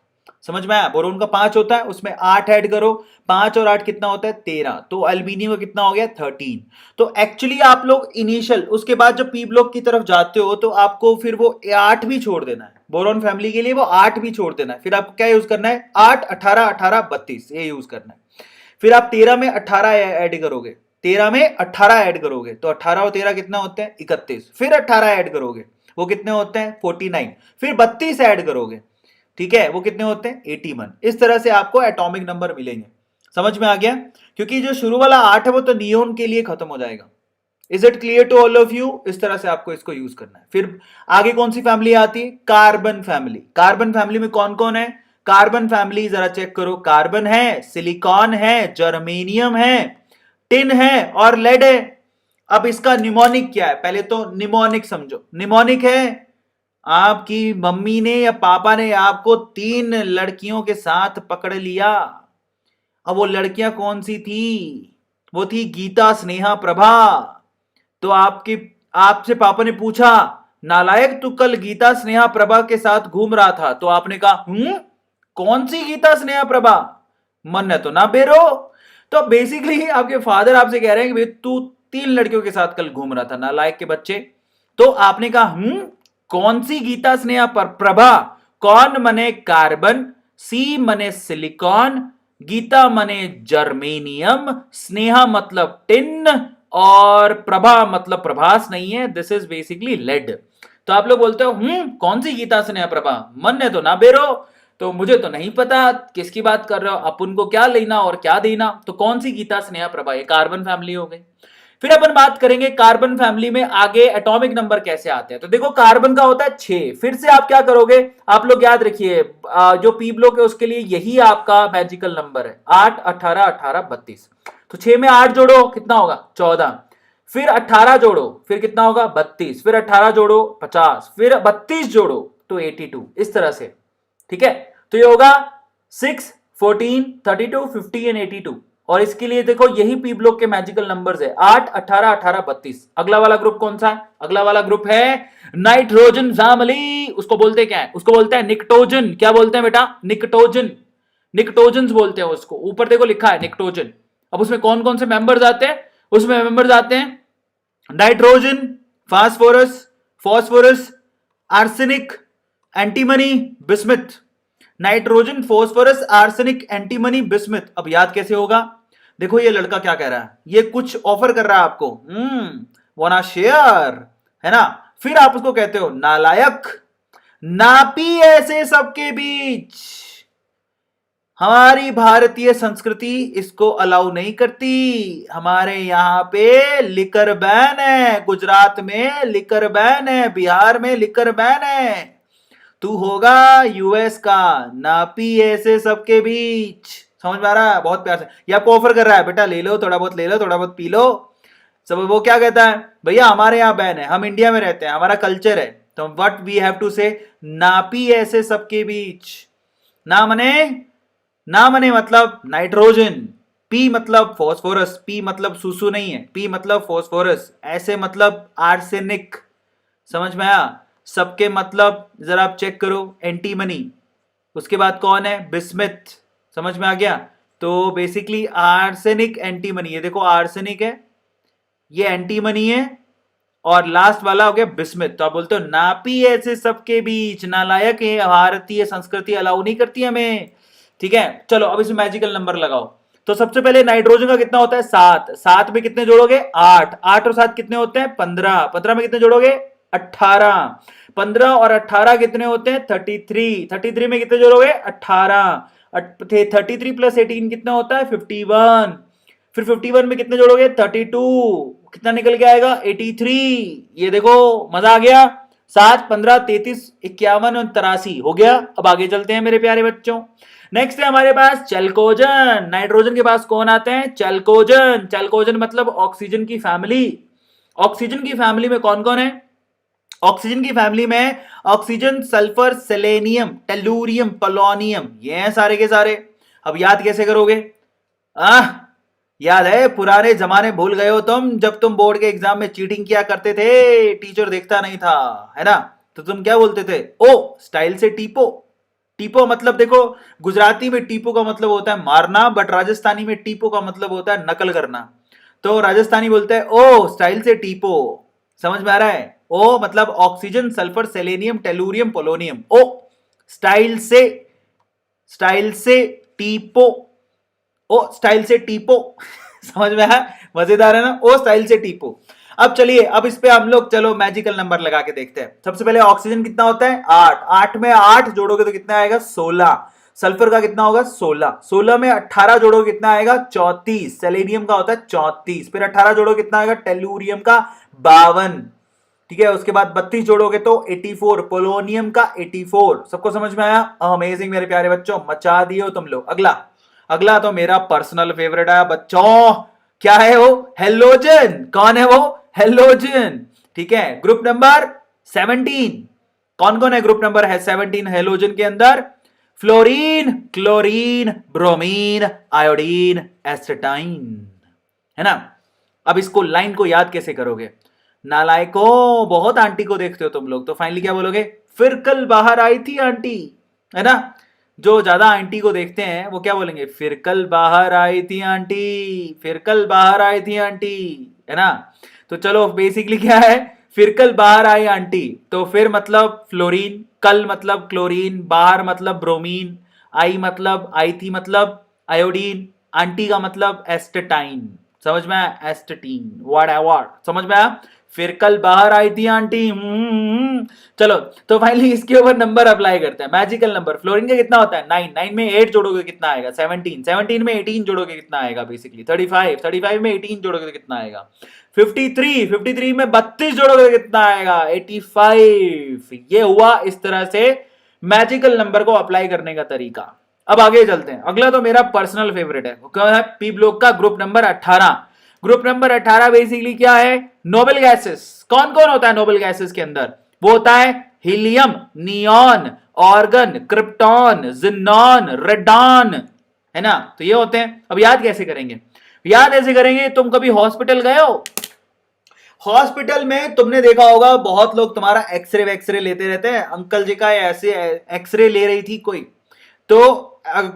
समझ में आया? बोरोन का 5 होता है, उसमें 8 ऐड करो। 5 और 8 कितना होता है? 13। तो अल्मीनियम का कितना हो गया? 13। तो एक्चुअली आप लोग इनिशियल उसके बाद जब पी ब्लॉक की तरफ जाते हो तो आपको फिर वो 8 भी छोड़ देना है, बोरोन फैमिली के लिए वो 8 भी छोड़ देना है। फिर आपको क्या यूज करना है? 8, 18, 18, 32 ये यूज करना है। फिर आप 13 में 18 ऐड करोगे, 13 में 18 ऐड करोगे तो 18 और 13 कितना होते हैं? 31। फिर 18 ऐड करोगे वो कितने होते हैं? 49। फिर 32 ऐड करोगे, ठीक है, वो कितने होते हैं? 81। इस तरह से आपको एटॉमिक नंबर मिलेंगे। समझ में आ गया? क्योंकि जो शुरू वाला 8 है वो तो नियोन के लिए खत्म हो जाएगा। Is it clear to all of you? इस तरह से आपको इसको यूज करना है। फिर आगे कौन सी फैमिली आती है? Carbon family. कार्बन फैमिली में कौन कौन है? कार्बन फैमिली जरा चेक करो। कार्बन है, सिलिकॉन है, जर्मेनियम है, टिन है और लेड है। अब इसका निमोनिक क्या है? पहले तो निमोनिक समझो। निमोनिक है आपकी मम्मी ने या पापा ने आपको 3 लड़कियों के साथ पकड़ लिया। अब वो लड़कियां कौन सी थी? वो थी गीता, स्नेहा, प्रभा। तो आपकी आपसे पापा ने पूछा, नालायक तू कल गीता, स्नेहा, प्रभा के साथ घूम रहा था? तो आपने कहा कौन सी गीता, स्नेहा, प्रभा? मन है तो ना बेरो। तो बेसिकली आपके फादर आपसे कह रहे हैं कि तू 3 लड़कियों के साथ कल घूम रहा था, नालायक के बच्चे। तो आपने कहा कौन सी गीता, स्नेहा, प्रभा? कौन मने कार्बन, सी मने सिलिकॉन, गीता मने जर्मेनियम, स्नेहा मतलब टिन और प्रभा मतलब प्रभास नहीं है, दिस इज बेसिकली लेड। तो आप लोग बोलते हो कौन सी गीता, स्नेहा, प्रभा? मन है तो ना बेरो। तो मुझे तो नहीं पता किसकी बात कर रहे हो, अपन को क्या लेना और क्या देना। तो कौन सी गीता, स्नेहा, प्रभा? ये कार्बन फैमिली हो गई। फिर अपन बात करेंगे कार्बन फैमिली में आगे एटॉमिक नंबर कैसे आते हैं। तो देखो कार्बन का होता है 6। फिर से आप क्या करोगे? आप लोग याद रखिए जो पी ब्लॉक है उसके लिए यही आपका मैजिकल नंबर है, 8, 18, 18, 32। तो 6 में 8 जोड़ो कितना होगा? 14। फिर 18 जोड़ो फिर कितना होगा? 32। फिर 18 जोड़ो 50। फिर 32 जोड़ो तो 82। इस तरह से, ठीक है। तो ये होगा 6, 14, 32, 50 एंड 82। और इसके लिए देखो यही पी ब्लॉक के मैजिकल नंबर्स है, 8, 18, 18, 32। अगला वाला ग्रुप कौन सा है? अगला वाला ग्रुप है नाइट्रोजन फैमिली। उसको बोलते क्या है? उसको बोलते हैं निकटोजन। क्या बोलते हैं बेटा? निकटोजन। निकटोजन बोलते हैं उसको। ऊपर देखो लिखा है निकटोजन। अब उसमें कौन कौन से मेंबर्स आते हैं? उसमें मेंबर्स आते हैं nitrogen, phosphorus, phosphorus, arsenic, antimony, bismuth. Nitrogen, phosphorus, arsenic, antimony, bismuth. अब याद कैसे होगा? देखो ये लड़का क्या कह रहा है, ये कुछ ऑफर कर रहा है आपको, वाना शेयर, है ना। फिर आप उसको कहते हो नालायक। नापी ऐसे सबके बीच। हमारी भारतीय संस्कृति इसको अलाउ नहीं करती। हमारे यहां पे लिकर बैन है, गुजरात में लिकर बैन है, बिहार में लिकर बैन है। तू होगा यूएस का। नापी ऐसे सबके बीच। समझ में आ रहा है? बहुत प्यार से ये आपको ऑफर कर रहा है, बेटा ले लो, थोड़ा बहुत ले लो, थोड़ा बहुत पी लो। सब वो क्या कहता है? भैया हमारे यहाँ बैन है, हम इंडिया में रहते हैं, हमारा कल्चर है। तो व्हाट वी हैव टू से, नापी ऐसे सबके बीच। ना मने मतलब नाइट्रोजन, पी मतलब फॉस्फोरस, पी मतलब सुसु नहीं है, पी मतलब फॉस्फोरस, ऐसे मतलब आर्सेनिक। समझ में आया? सबके मतलब जरा आप चेक करो, एंटीमनी। उसके बाद कौन है? बिस्मिथ। समझ में आ गया? तो बेसिकली आर्सेनिक, एंटीमनी। ये देखो आर्सेनिक है, ये एंटीमनी है और लास्ट वाला हो गया बिस्मिथ। तो आप बोलते हो नापी ऐसे सबके बीच। नालायक है, भारतीय संस्कृति अलाउ नहीं करती हमें, ठीक है। चलो अब इसमें मैजिकल नंबर लगाओ। तो सबसे पहले नाइट्रोजन का कितना होता है? 7। 7 में कितने जोड़ोगे? 8। 8 और 7 कितने होते हैं? 15। 15 में कितने जोड़ोगे? 18। 15 और 18 कितने होते हैं? 33। 33 में कितने जोड़ोगे? 18। 33 प्लस 18 कितना होता है? 51। फिर 51 में कितने जोड़ोगे? 32। कितना निकल के आएगा? 83। ये देखो मजा आ गया। 7, 15, 33, 51 और 83 हो गया। अब आगे चलते हैं मेरे प्यारे बच्चों। नेक्स्ट है हमारे पास चैल्कोजन। नाइट्रोजन के पास कौन आते हैं? चैल्कोजन। चैल्कोजन मतलब ऑक्सीजन की फैमिली। ऑक्सीजन की फैमिली में कौन कौन है? ऑक्सीजन की फैमिली में oxygen, sulphur, selenium, tellurium, polonium, ये हैं सारे के सारे। अब याद कैसे करोगे? याद है पुराने जमाने भूल गए हो तुम, जब तुम बोर्ड के एग्जाम में चीटिंग किया करते थे, टीचर देखता नहीं था, है ना? तो तुम क्या बोलते थे? ओ स्टाइल से टीपो। टीपो मतलब देखो, गुजराती में टीपो का मतलब होता है मारना, बट राजस्थानी में टीपो का मतलब होता है नकल करना। तो राजस्थानी बोलते हैं ओ स्टाइल से टीपो। समझ में आ रहा है? ओ मतलब oxygen, sulphur, selenium, tellurium, polonium. O style से, स्टाइल से टीपो। ओ स्टाइल से टीपो। समझ में आया? मजेदार है ना? ओ स्टाइल से टीपो। अब चलिए, अब इस पे हम लोग चलो मैजिकल नंबर लगा के देखते हैं। सबसे पहले ऑक्सीजन कितना होता है? 8। 8 में 8 जोड़ोगे तो कितना आएगा? 16। सल्फर का कितना होगा? 16। 16 में 18 जोड़ोगे कितना आएगा? 34। सेलेनियम का होता है 34। फिर 18 जोड़ोगे कितना आएगा? टेलुरियम का 52। ठीक है, उसके बाद 32 जोड़ोगे तो 84। पोलोनियम का 84। सबको समझ में आया? अमेजिंग मेरे प्यारे बच्चों, मचा दिए हो तुम लोग। अगला, अगला तो मेरा पर्सनल फेवरेट है बच्चों। क्या है वो? हेलोजन। कौन है वो? हेलोजन। ठीक है, ग्रुप नंबर 17। कौन कौन है ग्रुप नंबर है 17 हेलोजन के अंदर? Fluorine, chlorine, bromine, iodine, astatine, है ना? अब इसको लाइन को याद कैसे करोगे? नालायकों, बहुत आंटी को देखते हो तुम लोग, तो फाइनली क्या बोलोगे? फिर कल बाहर आई थी आंटी, है ना? जो ज्यादा आंटी को देखते हैं वो क्या बोलेंगे? फिर कल बाहर आई थी आंटी, फिर कल बाहर आई थी आंटी, है ना? तो चलो बेसिकली क्या है? फिर कल बाहर आई आंटी, तो फिर मतलब फ्लोरीन, कल मतलब क्लोरीन, बाहर मतलब ब्रोमीन, आई मतलब आई थी मतलब आयोडीन, आंटी का मतलब एस्टेटाइन। समझ में आया? एस्टेटीन, व्हाट है व्हाट, समझ में आया? फिर कल बाहर आई थी आंटी। चलो, तो फाइनली इसके ऊपर नंबर अप्लाई करते हैं। मैजिकल नंबर फ्लोरीन का कितना होता है? 9। 9 में 8 जोड़ोगे कितना आएगा? 17। 17 में 18 जोड़ोगे कितना आएगा? बेसिकली 35। 35 में 18 जोड़ोगे कितना आएगा? 53। 53 में 32 जोड़ोगे कितना आएगा? 85। ये हुआ इस तरह से मैजिकल नंबर को अप्लाई करने का तरीका। अब आगे चलते हैं। अगला तो मेरा पर्सनल फेवरेट है, वो क्या है? पी ब्लॉक का group number 18। Group number 18 basically क्या है? Noble gases. कौन कौन होता है नोबल गैसेस के अंदर? वो होता है helium, neon, organ, krypton, xenon, radon, है ना? तो ये होते हैं। अब याद कैसे करेंगे? याद ऐसे करेंगे, तुम कभी हॉस्पिटल गए हो? हॉस्पिटल में तुमने देखा होगा बहुत लोग तुम्हारा एक्सरे वैक्सरे लेते रहते हैं। अंकल जी का ऐसे एक्सरे ले रही थी कोई, तो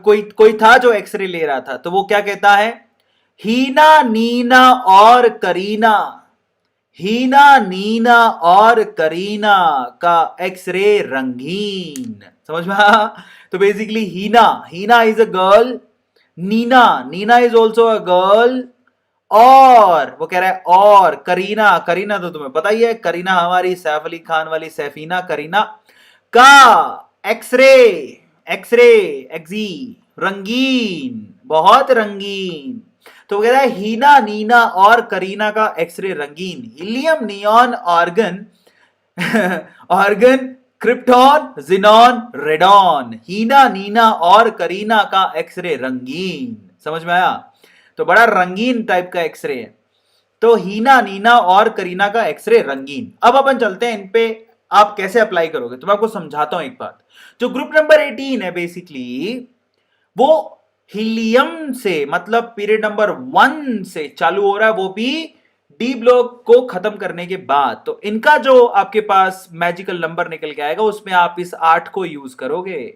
कोई कोई था जो एक्सरे ले रहा था, तो वो क्या कहता है? हीना, नीना और करीना, हीना, नीना और करीना का एक्सरे रंगीन। समझ में आया? तो basically Heena, Heena is a girl, Neena, Neena is also a girl, और वो कह रहा है और करीना, करीना तो तुम्हें पता ही है, करीना हमारी सैफ अली खान वाली सैफीना करीना का एक्सरे, एक्सरे एक्सी रंगीन, बहुत रंगीन। तो वो कह रहा है हीना, नीना और करीना का एक्सरे रंगीन। Helium, neon, argon, argon, krypton, xenon, radon, Heena, Neena और करीना का एक्सरे रंगीन। समझ में आया? तो बड़ा रंगीन टाइप का एक्सरे है। तो हीना, नीना और करीना का एक्सरे रंगीन। अब अपन चलते हैं इन पे आप कैसे अप्लाई करोगे, तो मैं आपको समझाता हूं एक बात। जो ग्रुप नंबर 18 है बेसिकली, वो हीलियम से मतलब पीरियड नंबर 1 से चालू हो रहा है, वो भी डी ब्लॉक को खत्म करने के बाद। तो इनका जो आपके पास मैजिकल नंबर निकल के आएगा, उसमें आप इस 8 को यूज करोगे।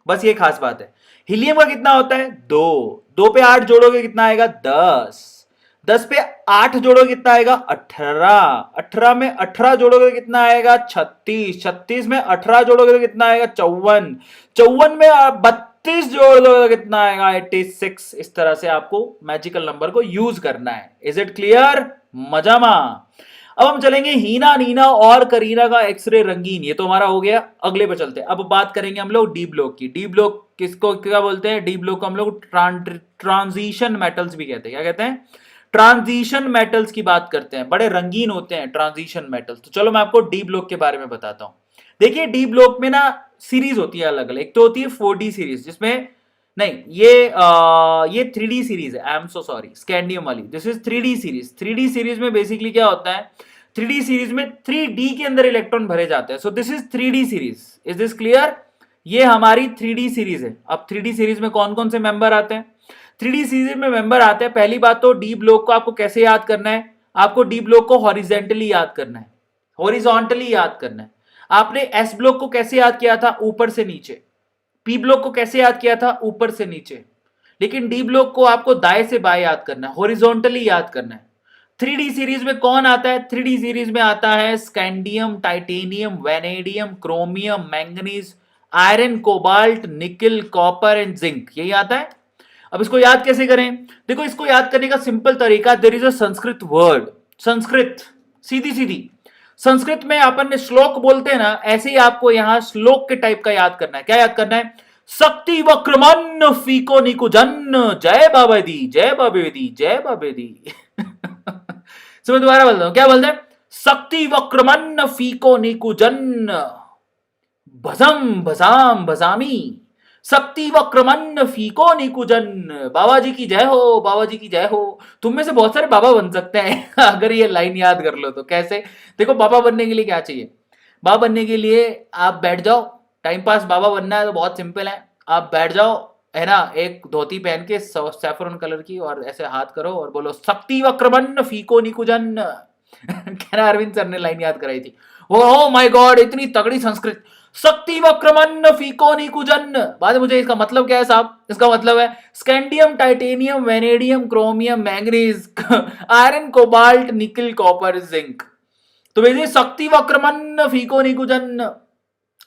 बस ये खास बात है। हीलियम का कितना होता है? 2। 2 पे 8 जोड़ोगे कितना आएगा? 10। 10 पे 8 जोड़ोगे कितना आएगा? 18। 18 में 18 जोड़ोगे कितना आएगा? 36। 36 में 18 जोड़ोगे तो कितना आएगा? 54। 54 में 32 जोड़ दोगे तो कितना आएगा? 86। इस तरह से आपको मैजिकल नंबर को यूज करना है। Is it clear? मजामा। अब हम चलेंगे हीना, नीना और करीना का एक्सरे रंगीन। ये तो हमारा हो गया। अगले पे चलते हैं। अब बात करेंगे हम लोग डी ब्लॉक की। डी ब्लॉक किसको क्या बोलते हैं? डी ब्लॉक को हम लोग ट्रांजिशन मेटल्स भी कहते हैं। क्या कहते हैं? ट्रांजिशन मेटल्स की बात करते हैं। बड़े रंगीन होते हैं ट्रांजिशन मेटल्स। तो चलो मैं आपको डी ब्लॉक के बारे में बताता हूं। देखिए, डी ब्लॉक में ना सीरीज होती है अलग अलग। एक तो होती है 4D सीरीज, जिसमें नहीं, ये 3D सीरीज है। I am so sorry, scandium वाली। This is 3D series. 3D series में बेसिकली क्या होता है? 3D सीरीज में 3D के अंदर इलेक्ट्रॉन भरे जाते हैं। So this is 3D series. Is this clear? ये हमारी 3D सीरीज है। अब 3D सीरीज में कौन कौन से मेंबर आते हैं? 3D सीरीज में मेंबर आते हैं। पहली बात तो डी ब्लॉक को आपको कैसे याद करना है, आपको डी ब्लॉक को हॉरिजेंटली याद करना है, हॉरिजॉन्टली याद करना है। आपने एस ब्लॉक को कैसे याद किया था, ऊपर से नीचे। पी ब्लॉक को कैसे याद किया था, ऊपर से नीचे। लेकिन डी ब्लॉक को आपको दाएं से बाएं याद करना है, हॉरिजॉन्टली याद करना है। 3D सीरीज में कौन आता है, 3D सीरीज में आता है scandium, titanium, vanadium, chromium, manganese, iron, cobalt, nickel, copper and zinc, यही आता है। अब इसको याद कैसे करें, देखो इसको याद करने का सिंपल तरीका, there is a Sanskrit word, Sanskrit, सीधी सीधी संस्कृत में अपन ने श्लोक बोलते हैं ना, ऐसे ही आपको यहां श्लोक के टाइप का याद करना है। क्या याद करना है, शक्ति वक्रमन्न फीको निकुजन, जय बाबा दी, जय बाबे दी, जय बाबे दी। मैं दोबारा बोलता हूं, क्या बोलते हैं, शक्ति वक्रमन्न फीको निकुजन, भजम भजाम भजामी, शक्ति वक्रमन्न फीको निकुजन, बाबा जी की जय हो, बाबा जी की जय हो। तुम में से बहुत सारे बाबा बन सकते हैं अगर ये लाइन याद कर लो तो। कैसे, देखो बाबा बनने के लिए क्या चाहिए, बाबा बनने के लिए आप बैठ जाओ, टाइम पास बाबा बनना है तो बहुत सिंपल है, आप बैठ जाओ, है ना, एक धोती पहन के सैफरन कलर की, और ऐसे हाथ करो और बोलो शक्ति वक्रमन्न फीको निकुजन। कहना अरविंद सर ने लाइन याद कराई थी। ओह माय गॉड, इतनी तगड़ी संस्कृत, शक्ति वक्रमन्न फीको निकुजन। बाद में मुझे इसका मतलब क्या है साहब, इसका मतलब है scandium, titanium, vanadium, chromium, manganese, iron, cobalt, nickel, copper, zinc. तो वैसे शक्ति वक्रमन्न फीको निकुजन,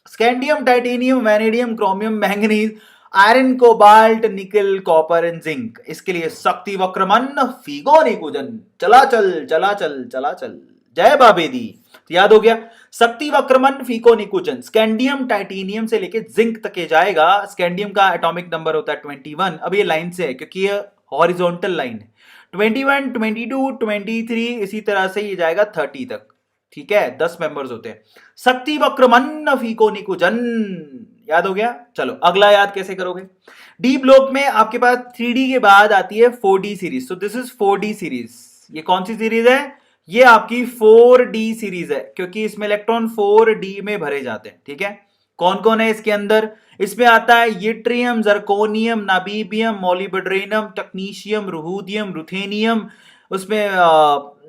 scandium, titanium, vanadium, chromium, manganese, iron, cobalt, nickel, copper and zinc. इसके लिए शक्ति वक्रमन्न फीको निकुजन, चला चल चला चल चला चल, जय बाबे दी। तो याद हो गया, शक्ति वक्रमन्न फीको निकुजन, स्कैंडियम, टाइटेनियम से लेके जिंक तक के जाएगा। स्कैंडियम का एटॉमिक नंबर होता है 21। अब ये लाइन से है क्योंकि ये हॉरिजॉन्टल लाइन है, 21, 22, 23, इसी तरह से ये जाएगा 30 तक, ठीक है, 10 मेंबर्स होते हैं। शक्ति वक्रमन्न फीको निकुजन, याद हो गया। चलो अगला याद कैसे करोगे, डी ब्लॉक में आपके पास 3D के बाद आती है 4D सीरीज। तो दिस इज 4D सीरीज। ये कौन सी सीरीज है, ये आपकी 4D सीरीज है, क्योंकि इसमें इलेक्ट्रॉन 4D में भरे जाते हैं, ठीक है। कौन कौन है इसके अंदर, इसमें आता है yttrium, zirconium, niobium, molybdenum, technetium, rhodium, ruthenium, उसमें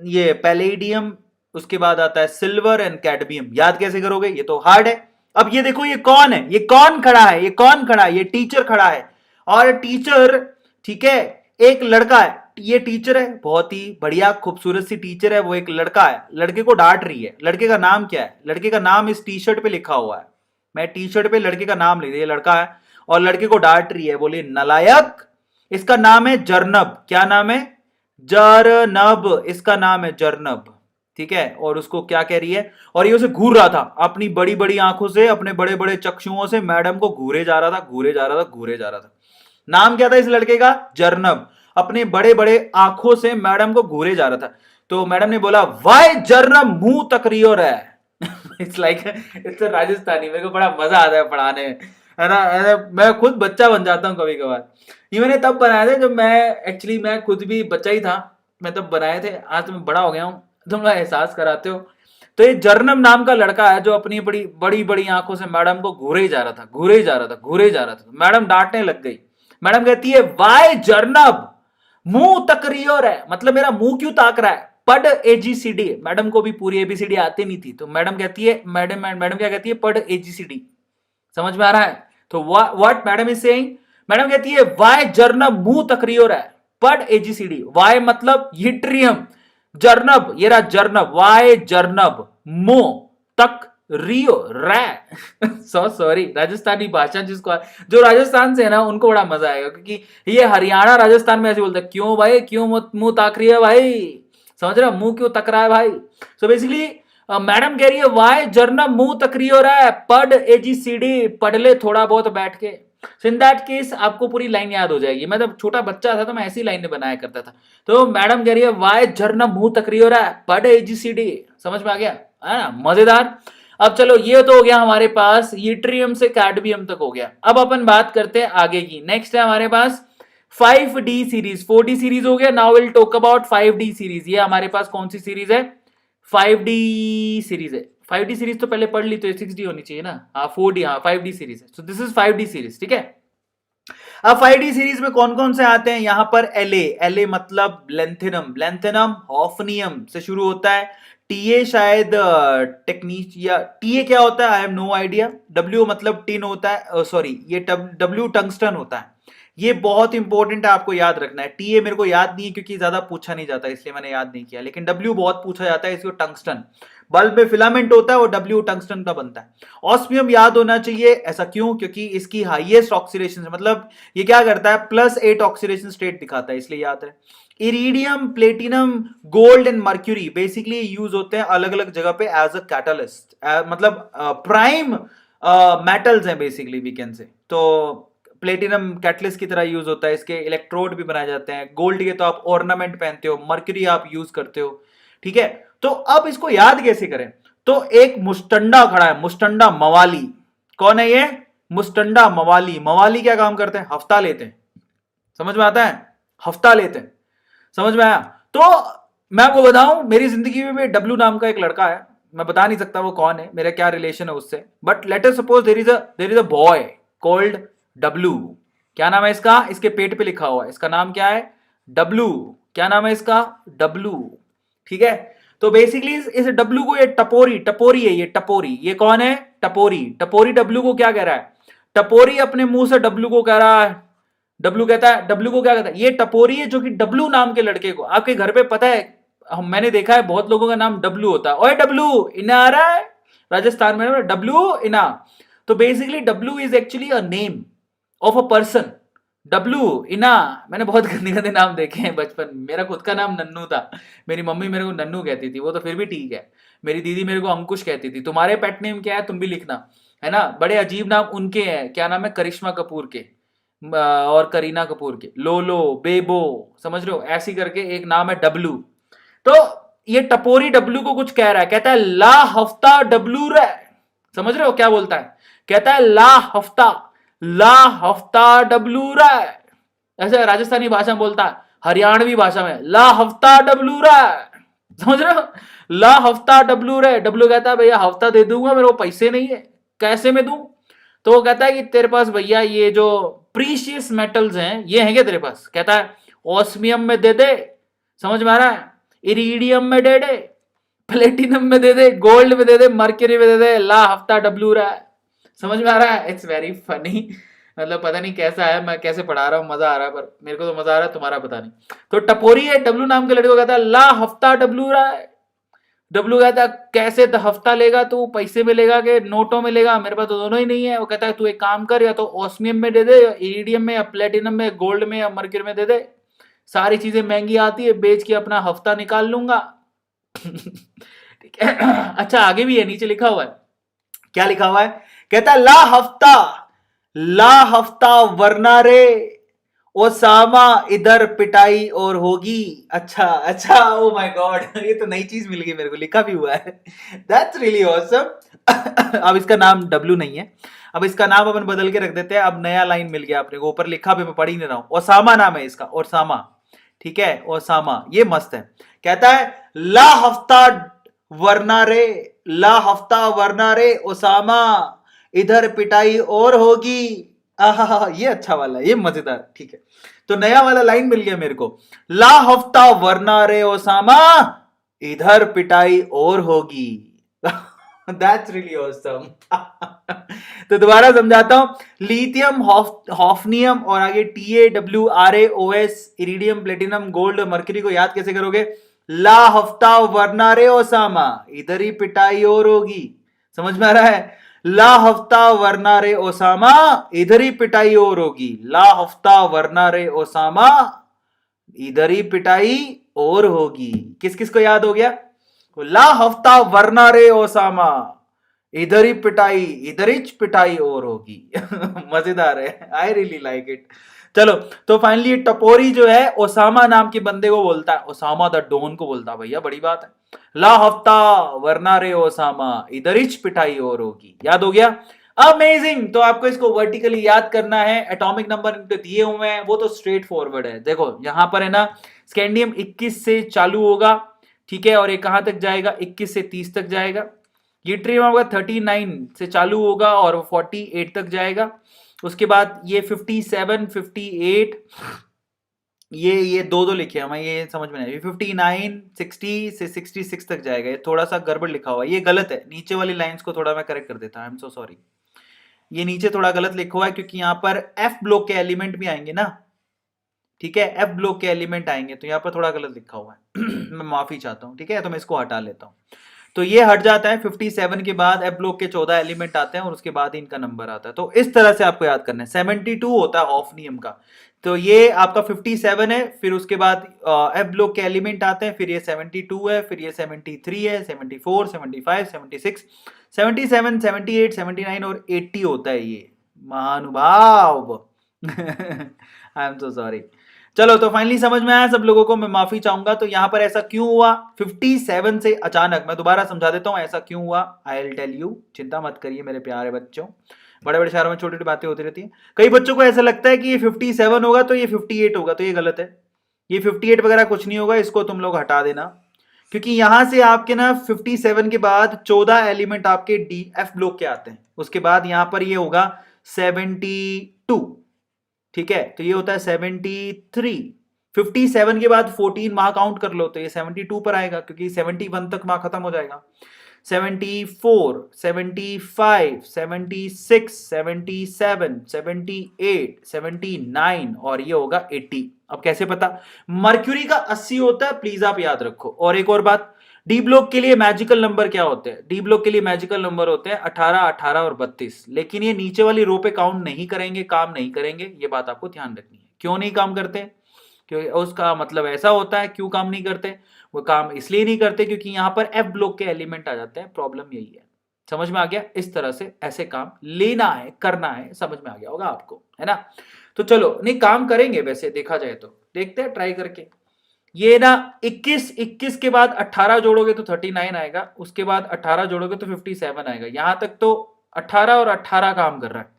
ये पैलेडियम, उसके बाद आता है सिल्वर एंड कैडमियम। याद कैसे करोगे, ये तो हार्ड है। अब ये देखो, ये कौन है, ये कौन खड़ा है, ये कौन खड़ा है, ये टीचर खड़ा है। और टीचर, ठीक है, एक लड़का है, ये टीचर है, बहुत ही बढ़िया खूबसूरत सी टीचर है, वो एक लड़का है, लड़के को डांट रही है। लड़के का नाम क्या है, लड़के का नाम इस टी शर्ट पे लिखा हुआ है, मैं टी शर्ट पे लड़के का नाम लिख दिया, ये लड़का है और लड़के को डांट रही है, बोली नलायक। इसका नाम है जरनब, क्या नाम है, जरनब, इसका नाम है जरनब, ठीक है। और उसको क्या कह रही है, और ये उसे घूर रहा था अपनी बड़ी बड़ी आंखों से, अपने बड़े बड़े चक्षुओं से मैडम को घूरे जा रहा था, घूरे जा रहा था, घूरे जा रहा था। नाम क्या था इस लड़के का, जरनब, अपने बड़े बड़े आंखों से मैडम को घूरे जा रहा था। तो मैडम ने बोला, वाई जरनब मुंह तक रियो रहा इट्स लाइक, इट्स राजस्थानी, मेरे को बड़ा मजा आता है पढ़ाने में, है ना। मैं खुद बच्चा बन जाता हूँ कभी कभार। ये मैंने तब बनाए थे जब मैं खुद भी बच्चा ही था, मैं तब बनाए थे। आज तो मैं बड़ा हो गया हूँ, तुम लोग एहसास कराते हो। तो ये जरनब नाम का लड़का है जो अपनी बड़ी बड़ी बड़ी आंखों से मैडम को घूरे ही जा रहा था, घूरे ही जा रहा था, घूरे ही जा रहा था। मैडम डांटने लग गई। मैडम कहती है, वाई जरनब मुंह तक रियो है, मतलब मेरा मुंह क्यों ताक रहा है, पढ़ ABCD। मैडम को भी पूरी ABCD आती नहीं थी, तो मैडम कहती है, मैडम क्या कहती है, पढ़ ABCD। समझ में आ रहा है। तो what madam is saying, madam कहती है, वाई जरनब मुंह तक रियो रहा है, पढ़ ABCD। वाई मतलब यट्रियम, जरनब, ये रहा जरनब, वाई जरनब, मुंह तक रियो रै। सो सॉरी, राजस्थानी भाषा जिसको, जो राजस्थान से है ना, उनको बड़ा मजा आएगा, क्योंकि ये हरियाणा राजस्थान में ऐसे बोलते हैं, क्यों भाई, क्यों मुंह ताक रही है भाई, समझ रहे हो, मुंह क्यों तक रहा है भाई। सो बेसिकली मैडम कह रही है, वाई जरनब मुंह तक रही हो रहा है, पढ़ ABCD, पढ़ ले थोड़ा बहुत बैठ के। सो इन दैट केस आपको पूरी लाइन याद हो जाएगी। मैं जब छोटा बच्चा था तो मैं ऐसी लाइनें बनाया करता था। तो मैडम कह रही है, वाई जरनब मुंह तक रही हो रहा है, पढ़ ABCD। समझ में आ गया, है ना, मजेदार। अब चलो, ये तो हो गया हमारे पास, यट्रियम से कैडमियम तक हो गया। अब अपन बात करते हैं आगे की। नेक्स्ट है हमारे पास 5D सीरीज। 4D सीरीज हो गया, now will talk about 5D series. ये हमारे पास कौन सी सीरीज है, 5D सीरीज है। 5D सीरीज तो पहले पढ़ ली, तो 6D होनी चाहिए ना। हाँ 4D, हाँ 5D सीरीज है। So this is 5D series, ठीक है। अब 5D सीरीज में कौन कौन से आते हैं यहां पर? एल मतलब लेंथेनम, लेंथेनम हॉफनियम से शुरू होता है। टीए शायद टेक्नीक, या टीए क्या होता है I have no idea. W मतलब टिन होता है, सॉरी ये डब्ल्यू टंगस्टन होता है। ये बहुत इंपॉर्टेंट है, आपको याद रखना है। टीए मेरे को याद नहीं है क्योंकि ज्यादा पूछा नहीं जाता इसलिए मैंने याद नहीं किया, लेकिन डब्ल्यू बहुत पूछा जाता है। इसको टंगस्टन, बल्ब में फिलामेंट होता है और डब्ल्यू टंगस्टन का बनता है। ऑस्मियम याद होना चाहिए, ऐसा क्यों? क्योंकि इसकी हाईएस्ट ऑक्सीडेशन, मतलब ये क्या करता है, +8 ऑक्सीडेशन स्टेट दिखाता है, इसलिए याद है। Iridium, platinum, gold and mercury basically use होते हैं अलग अलग जगह पे एज अ कैटलिस्ट, मतलब प्राइम मेटल्स हैं बेसिकली वी कैन से। तो प्लेटिनम कैटलिस्ट की तरह यूज होता है, इसके इलेक्ट्रोड भी बनाए जाते हैं। गोल्ड के तो आप ऑर्नामेंट पहनते हो, मर्क्यूरी आप यूज करते हो, ठीक है। तो अब इसको याद कैसे करें? तो एक मुस्टंडा खड़ा है, मुस्टंडा मवाली। कौन है ये? मुस्टंडा मवाली। मवाली क्या काम करते हैं? हफ्ता लेते हैं। समझ में आता है? हफ्ता लेते हैं, समझ में आया? तो मैं आपको बताऊं, मेरी जिंदगी में डब्लू नाम का एक लड़का है, मैं बता नहीं सकता वो कौन है, मेरा क्या रिलेशन है उससे, but let us suppose there is a boy called W. क्या नाम है इसका? इसके पेट पे लिखा हुआ है, इसका नाम क्या है? डब्लू। क्या नाम है इसका? डब्लू, ठीक है। तो बेसिकली इस डब्लू को, ये टपोरी, टपोरी है ये, टपोरी। ये कौन है? टपोरी। टपोरी डब्लू को क्या कह रहा है? टपोरी अपने मुंह से डब्लू को कह रहा है, डब्लू कहता है, डब्लू को क्या कहता है? ये टपोरी है जो कि डब्लू नाम के लड़के को, आपके घर पे पता है, मैंने देखा है बहुत लोगों का नाम डब्लू होता है। ओए डब्लू, इना आ रहा है? राजस्थान में डब्लू इना। तो basically W is actually a name of a person. W इना। मैंने बहुत गंदे गंदे नाम देखे हैं बचपन में। मेरा खुद का नाम नन्नू था, मेरी मम्मी मेरे को नन्नू कहती थी, वो तो फिर भी ठीक है। मेरी दीदी मेरे को अंकुश कहती थी। तुम्हारे पेट नेम क्या है? तुम भी लिखना, है ना। बड़े अजीब नाम उनके हैं। क्या नाम है? करिश्मा कपूर के और करीना कपूर के, लोलो, बेबो, समझ रहे हो? ऐसी करके एक नाम है डब्लू। तो ये टपोरी डब्लू को कुछ कह रहा है, कहता है ला हफ्ता डब्लू रे। समझ रहे हो क्या बोलता है? कहता है ला हफ्ता, ला हफ्ता डब्लू रे। ऐसे राजस्थानी भाषा में बोलता है, हरियाणवी भाषा में ला हफ्ता डब्लू रे। समझ रहे हो? ला हफ्ता डब्लू रे। डब्लू कहता है भैया हफ्ता दे दूंगा, मेरे को पैसे नहीं है, कैसे में दूं? तो वो कहता है कि तेरे पास भैया ये जो प्रीशियस मेटल्स हैं ये हैं क्या तेरे पास? कहता है ऑस्मियम में दे दे, समझ में आ रहा है? इरिडियम में दे दे, प्लेटिनम में दे दे, गोल्ड में दे दे, मर्क्यूरी में दे दे, ला हफ्ता डब्लू रहा है। समझ में आ रहा है? It's very funny. मतलब पता नहीं कैसा है, मैं कैसे पढ़ा रहा हूँ, मजा आ रहा है, पर मेरे को तो मजा आ रहा है, तुम्हारा पता नहीं। तो टपोरी है डब्लू नाम के लड़के को, कहता है ला हफ्ता डब्लू रहा है। डब्लू कहता है कैसे हफ्ता लेगा तू? पैसे में लेगा कि नोटों में लेगा? मेरे पास तो दोनों ही नहीं है। वो कहता है तू एक काम कर, या तो ऑस्मियम में दे दे, या इरिडियम में, या प्लेटिनम में, गोल्ड में, या मर्क्यूरी में दे दे। सारी चीजें महंगी आती है, बेच के अपना हफ्ता निकाल लूंगा। ठीक है। अच्छा आगे भी है, नीचे लिखा हुआ है, क्या लिखा हुआ है? कहता है ला हफ्ता, ला हफ्ता वरना रे ओसामा इधर पिटाई और होगी। अच्छा अच्छा, ओ माय गॉड, ये तो नई चीज मिल गई मेरे को, लिखा भी हुआ है। That's really awesome. अब इसका नाम डब्लू नहीं है, अब इसका नाम अपन बदल के रख देते हैं। अब नया लाइन मिल गया अपने को, ऊपर लिखा भी मैं पढ़ ही नहीं रहा हूं। ओसामा नाम है इसका, ओसामा, ठीक है, ओसामा, ये मस्त है। कहता है ला हफ्ता वरना रे, ला हफ्ता वरना रे ओसामा इधर पिटाई और होगी। आहा, ये अच्छा वाला, ये मजेदार, ठीक है। तो नया वाला लाइन मिल गया मेरे को, ला हफ्ता वरना रे ओसामा इधर पिटाई और होगी। That's really awesome. तो दोबारा समझाता हूं, लिथियम, हॉफनियम और आगे TaWRaOS, iridium, platinum, gold, mercury को याद कैसे करोगे? ला हफ्ता वरना रे ओसामा इधर ही पिटाई और होगी। समझ में आ रहा है? ला हफ्ता वरना रे ओसामा इधर ही पिटाई और होगी। ला हफ्ता वरना रे ओसामा इधर ही पिटाई और होगी। किस किस को याद हो गया? ला हफ्ता वरना रे ओसामा इधर ही पिटाई, इधर ही पिटाई और होगी। मजेदार है, आई रियली लाइक इट। चलो, तो फाइनली टपोरी जो है ओसामा नाम के बंदे को बोलता है, ओसामा द डॉन को बोलता है, भैया बड़ी बात है। ला हफ्ता वरना रे ओसामा इधर ही पिटाई और होगी। याद हो गया? अमेजिंग। तो आपको इसको वर्टिकली याद करना है, एटॉमिक नंबर इनके दिए हुए हैं, वो तो स्ट्रेट फॉरवर्ड है। देखो यहां पर है ना, स्कैंडियम 21 से चालू होगा, ठीक है, और ये कहां तक जाएगा? 21 से 30 तक जाएगा। यूट्रियम आपका 39 से चालू होगा और 48 तक जाएगा। उसके बाद ये 57, 58, ये दो लिखे हैं, मैं ये समझ में नहीं, ये 59, 60 से 66 तक जाएगा। ये थोड़ा सा गड़बड़ लिखा हुआ है, ये गलत है। नीचे वाली लाइंस को थोड़ा मैं करेक्ट कर देता हूँ, आई एम सो सॉरी। ये नीचे थोड़ा गलत लिखा हुआ है क्योंकि यहाँ पर एफ ब्लॉक के एलिमेंट भी आएंगे ना, ठीक है, एफ ब्लॉक के एलिमेंट आएंगे, तो यहाँ पर थोड़ा गलत लिखा हुआ है। मैं माफी चाहता हूँ, ठीक है, तो मैं इसको हटा लेता हूँ। तो ये हट जाता है। 57 के बाद एफ ब्लॉक के 14 एलिमेंट आते हैं और उसके बाद इनका नंबर आता है। तो इस तरह से आपको याद करना है। 72 होता है ऑफ नियम का, तो ये आपका 57 है, फिर उसके बाद एफ ब्लॉक के एलिमेंट आते हैं, फिर ये 72 है, फिर ये 73 है, 74, 75, 76, 77, 78, 79 और 80 होता है ये, महानुभाव। आई एम सो सॉरी। चलो, तो फाइनली समझ में आया सब लोगों को, मैं माफी चाहूंगा। तो यहां पर ऐसा क्यों हुआ 57 से अचानक, मैं दोबारा समझा देता हूं ऐसा क्यों हुआ। आई विल टेल यू, चिंता मत करिए मेरे प्यारे बच्चों। बड़े बड़े शहरों में छोटी छोटी बातें होती रहती हैं। कई बच्चों को ऐसा लगता है कि ये 57 होगा तो ये 58 होगा, तो ये गलत है। ये 58 वगैरह कुछ नहीं होगा, इसको तुम लोग हटा देना, क्योंकि यहां से आपके ना 57 के बाद 14 एलिमेंट आपके डी एफ ब्लॉक के आते हैं। उसके बाद यहां पर ये होगा 72, ठीक है, तो ये होता है 73। 57 के बाद 14 माह काउंट कर लो तो ये 72 पर आएगा, क्योंकि 71 तक माह खत्म हो जाएगा। 74, 75, 76, 77, 78, 79 और ये होगा 80। अब कैसे पता? मर्क्यूरी का 80 होता है, प्लीज आप याद रखो। और एक और बात, डी ब्लॉक के लिए मैजिकल नंबर क्या होते हैं? डी ब्लॉक के लिए मैजिकल नंबर होते हैं 18, 18 और 32। लेकिन ये नीचे वाली रो पे काउंट नहीं करेंगे, काम नहीं करेंगे, ये बात आपको ध्यान रखनी है। क्यों नहीं काम करते? क्योंकि उसका मतलब ऐसा होता है, क्यों काम नहीं करते? वो काम इसलिए नहीं करते क्योंकि यहां पर एफ ब्लॉक के एलिमेंट आ जाते हैं। प्रॉब्लम यही है। समझ में आ गया? इस तरह से ऐसे काम लेना है, करना है, समझ में आ गया होगा आपको, है ना? तो चलो, नहीं काम करेंगे वैसे देखा जाए तो, देखते हैं ट्राई करके। ये ना 21 के बाद 18 जोड़ोगे तो 39 आएगा, उसके बाद 18 जोड़ोगे तो 57 आएगा। यहां तक तो 18 और 18 काम कर रहा है।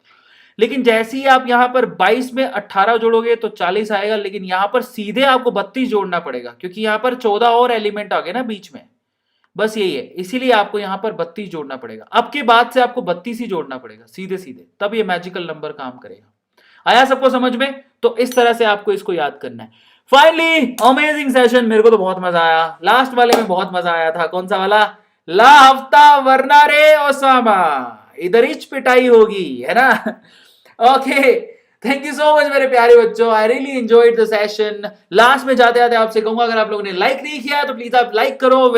लेकिन जैसे ही आप यहां पर 22 में 18 जोड़ोगे तो 40 आएगा, लेकिन यहां पर सीधे आपको 32 जोड़ना पड़ेगा, क्योंकि यहां पर 14 और एलिमेंट आ गए ना बीच में। बस यही है, इसीलिए आपको यहां पर 32 जोड़ना पड़ेगा। अब के बाद से आपको 32 ही जोड़ना पड़ेगा सीधे सीधे, तब ये मैजिकल नंबर काम करेगा। आया सबको समझ में? तो इस तरह से आपको इसको याद करना है। फाइनली अमेजिंग सेशन, मेरे को तो बहुत मजा आया। लास्ट वाले में बहुत मजा आया था। कौन सा वाला? ला हफ्ता वरना रे ओसामा, इधर ही पिटाई होगी, है ना? Okay, thank you so much मेरे प्यारे बच्चों, I really enjoyed the session. Last में जाते जाते आपसे कहूंगा, अगर आप लोगों ने लाइक नहीं किया तो प्लीज आप लाइक करो।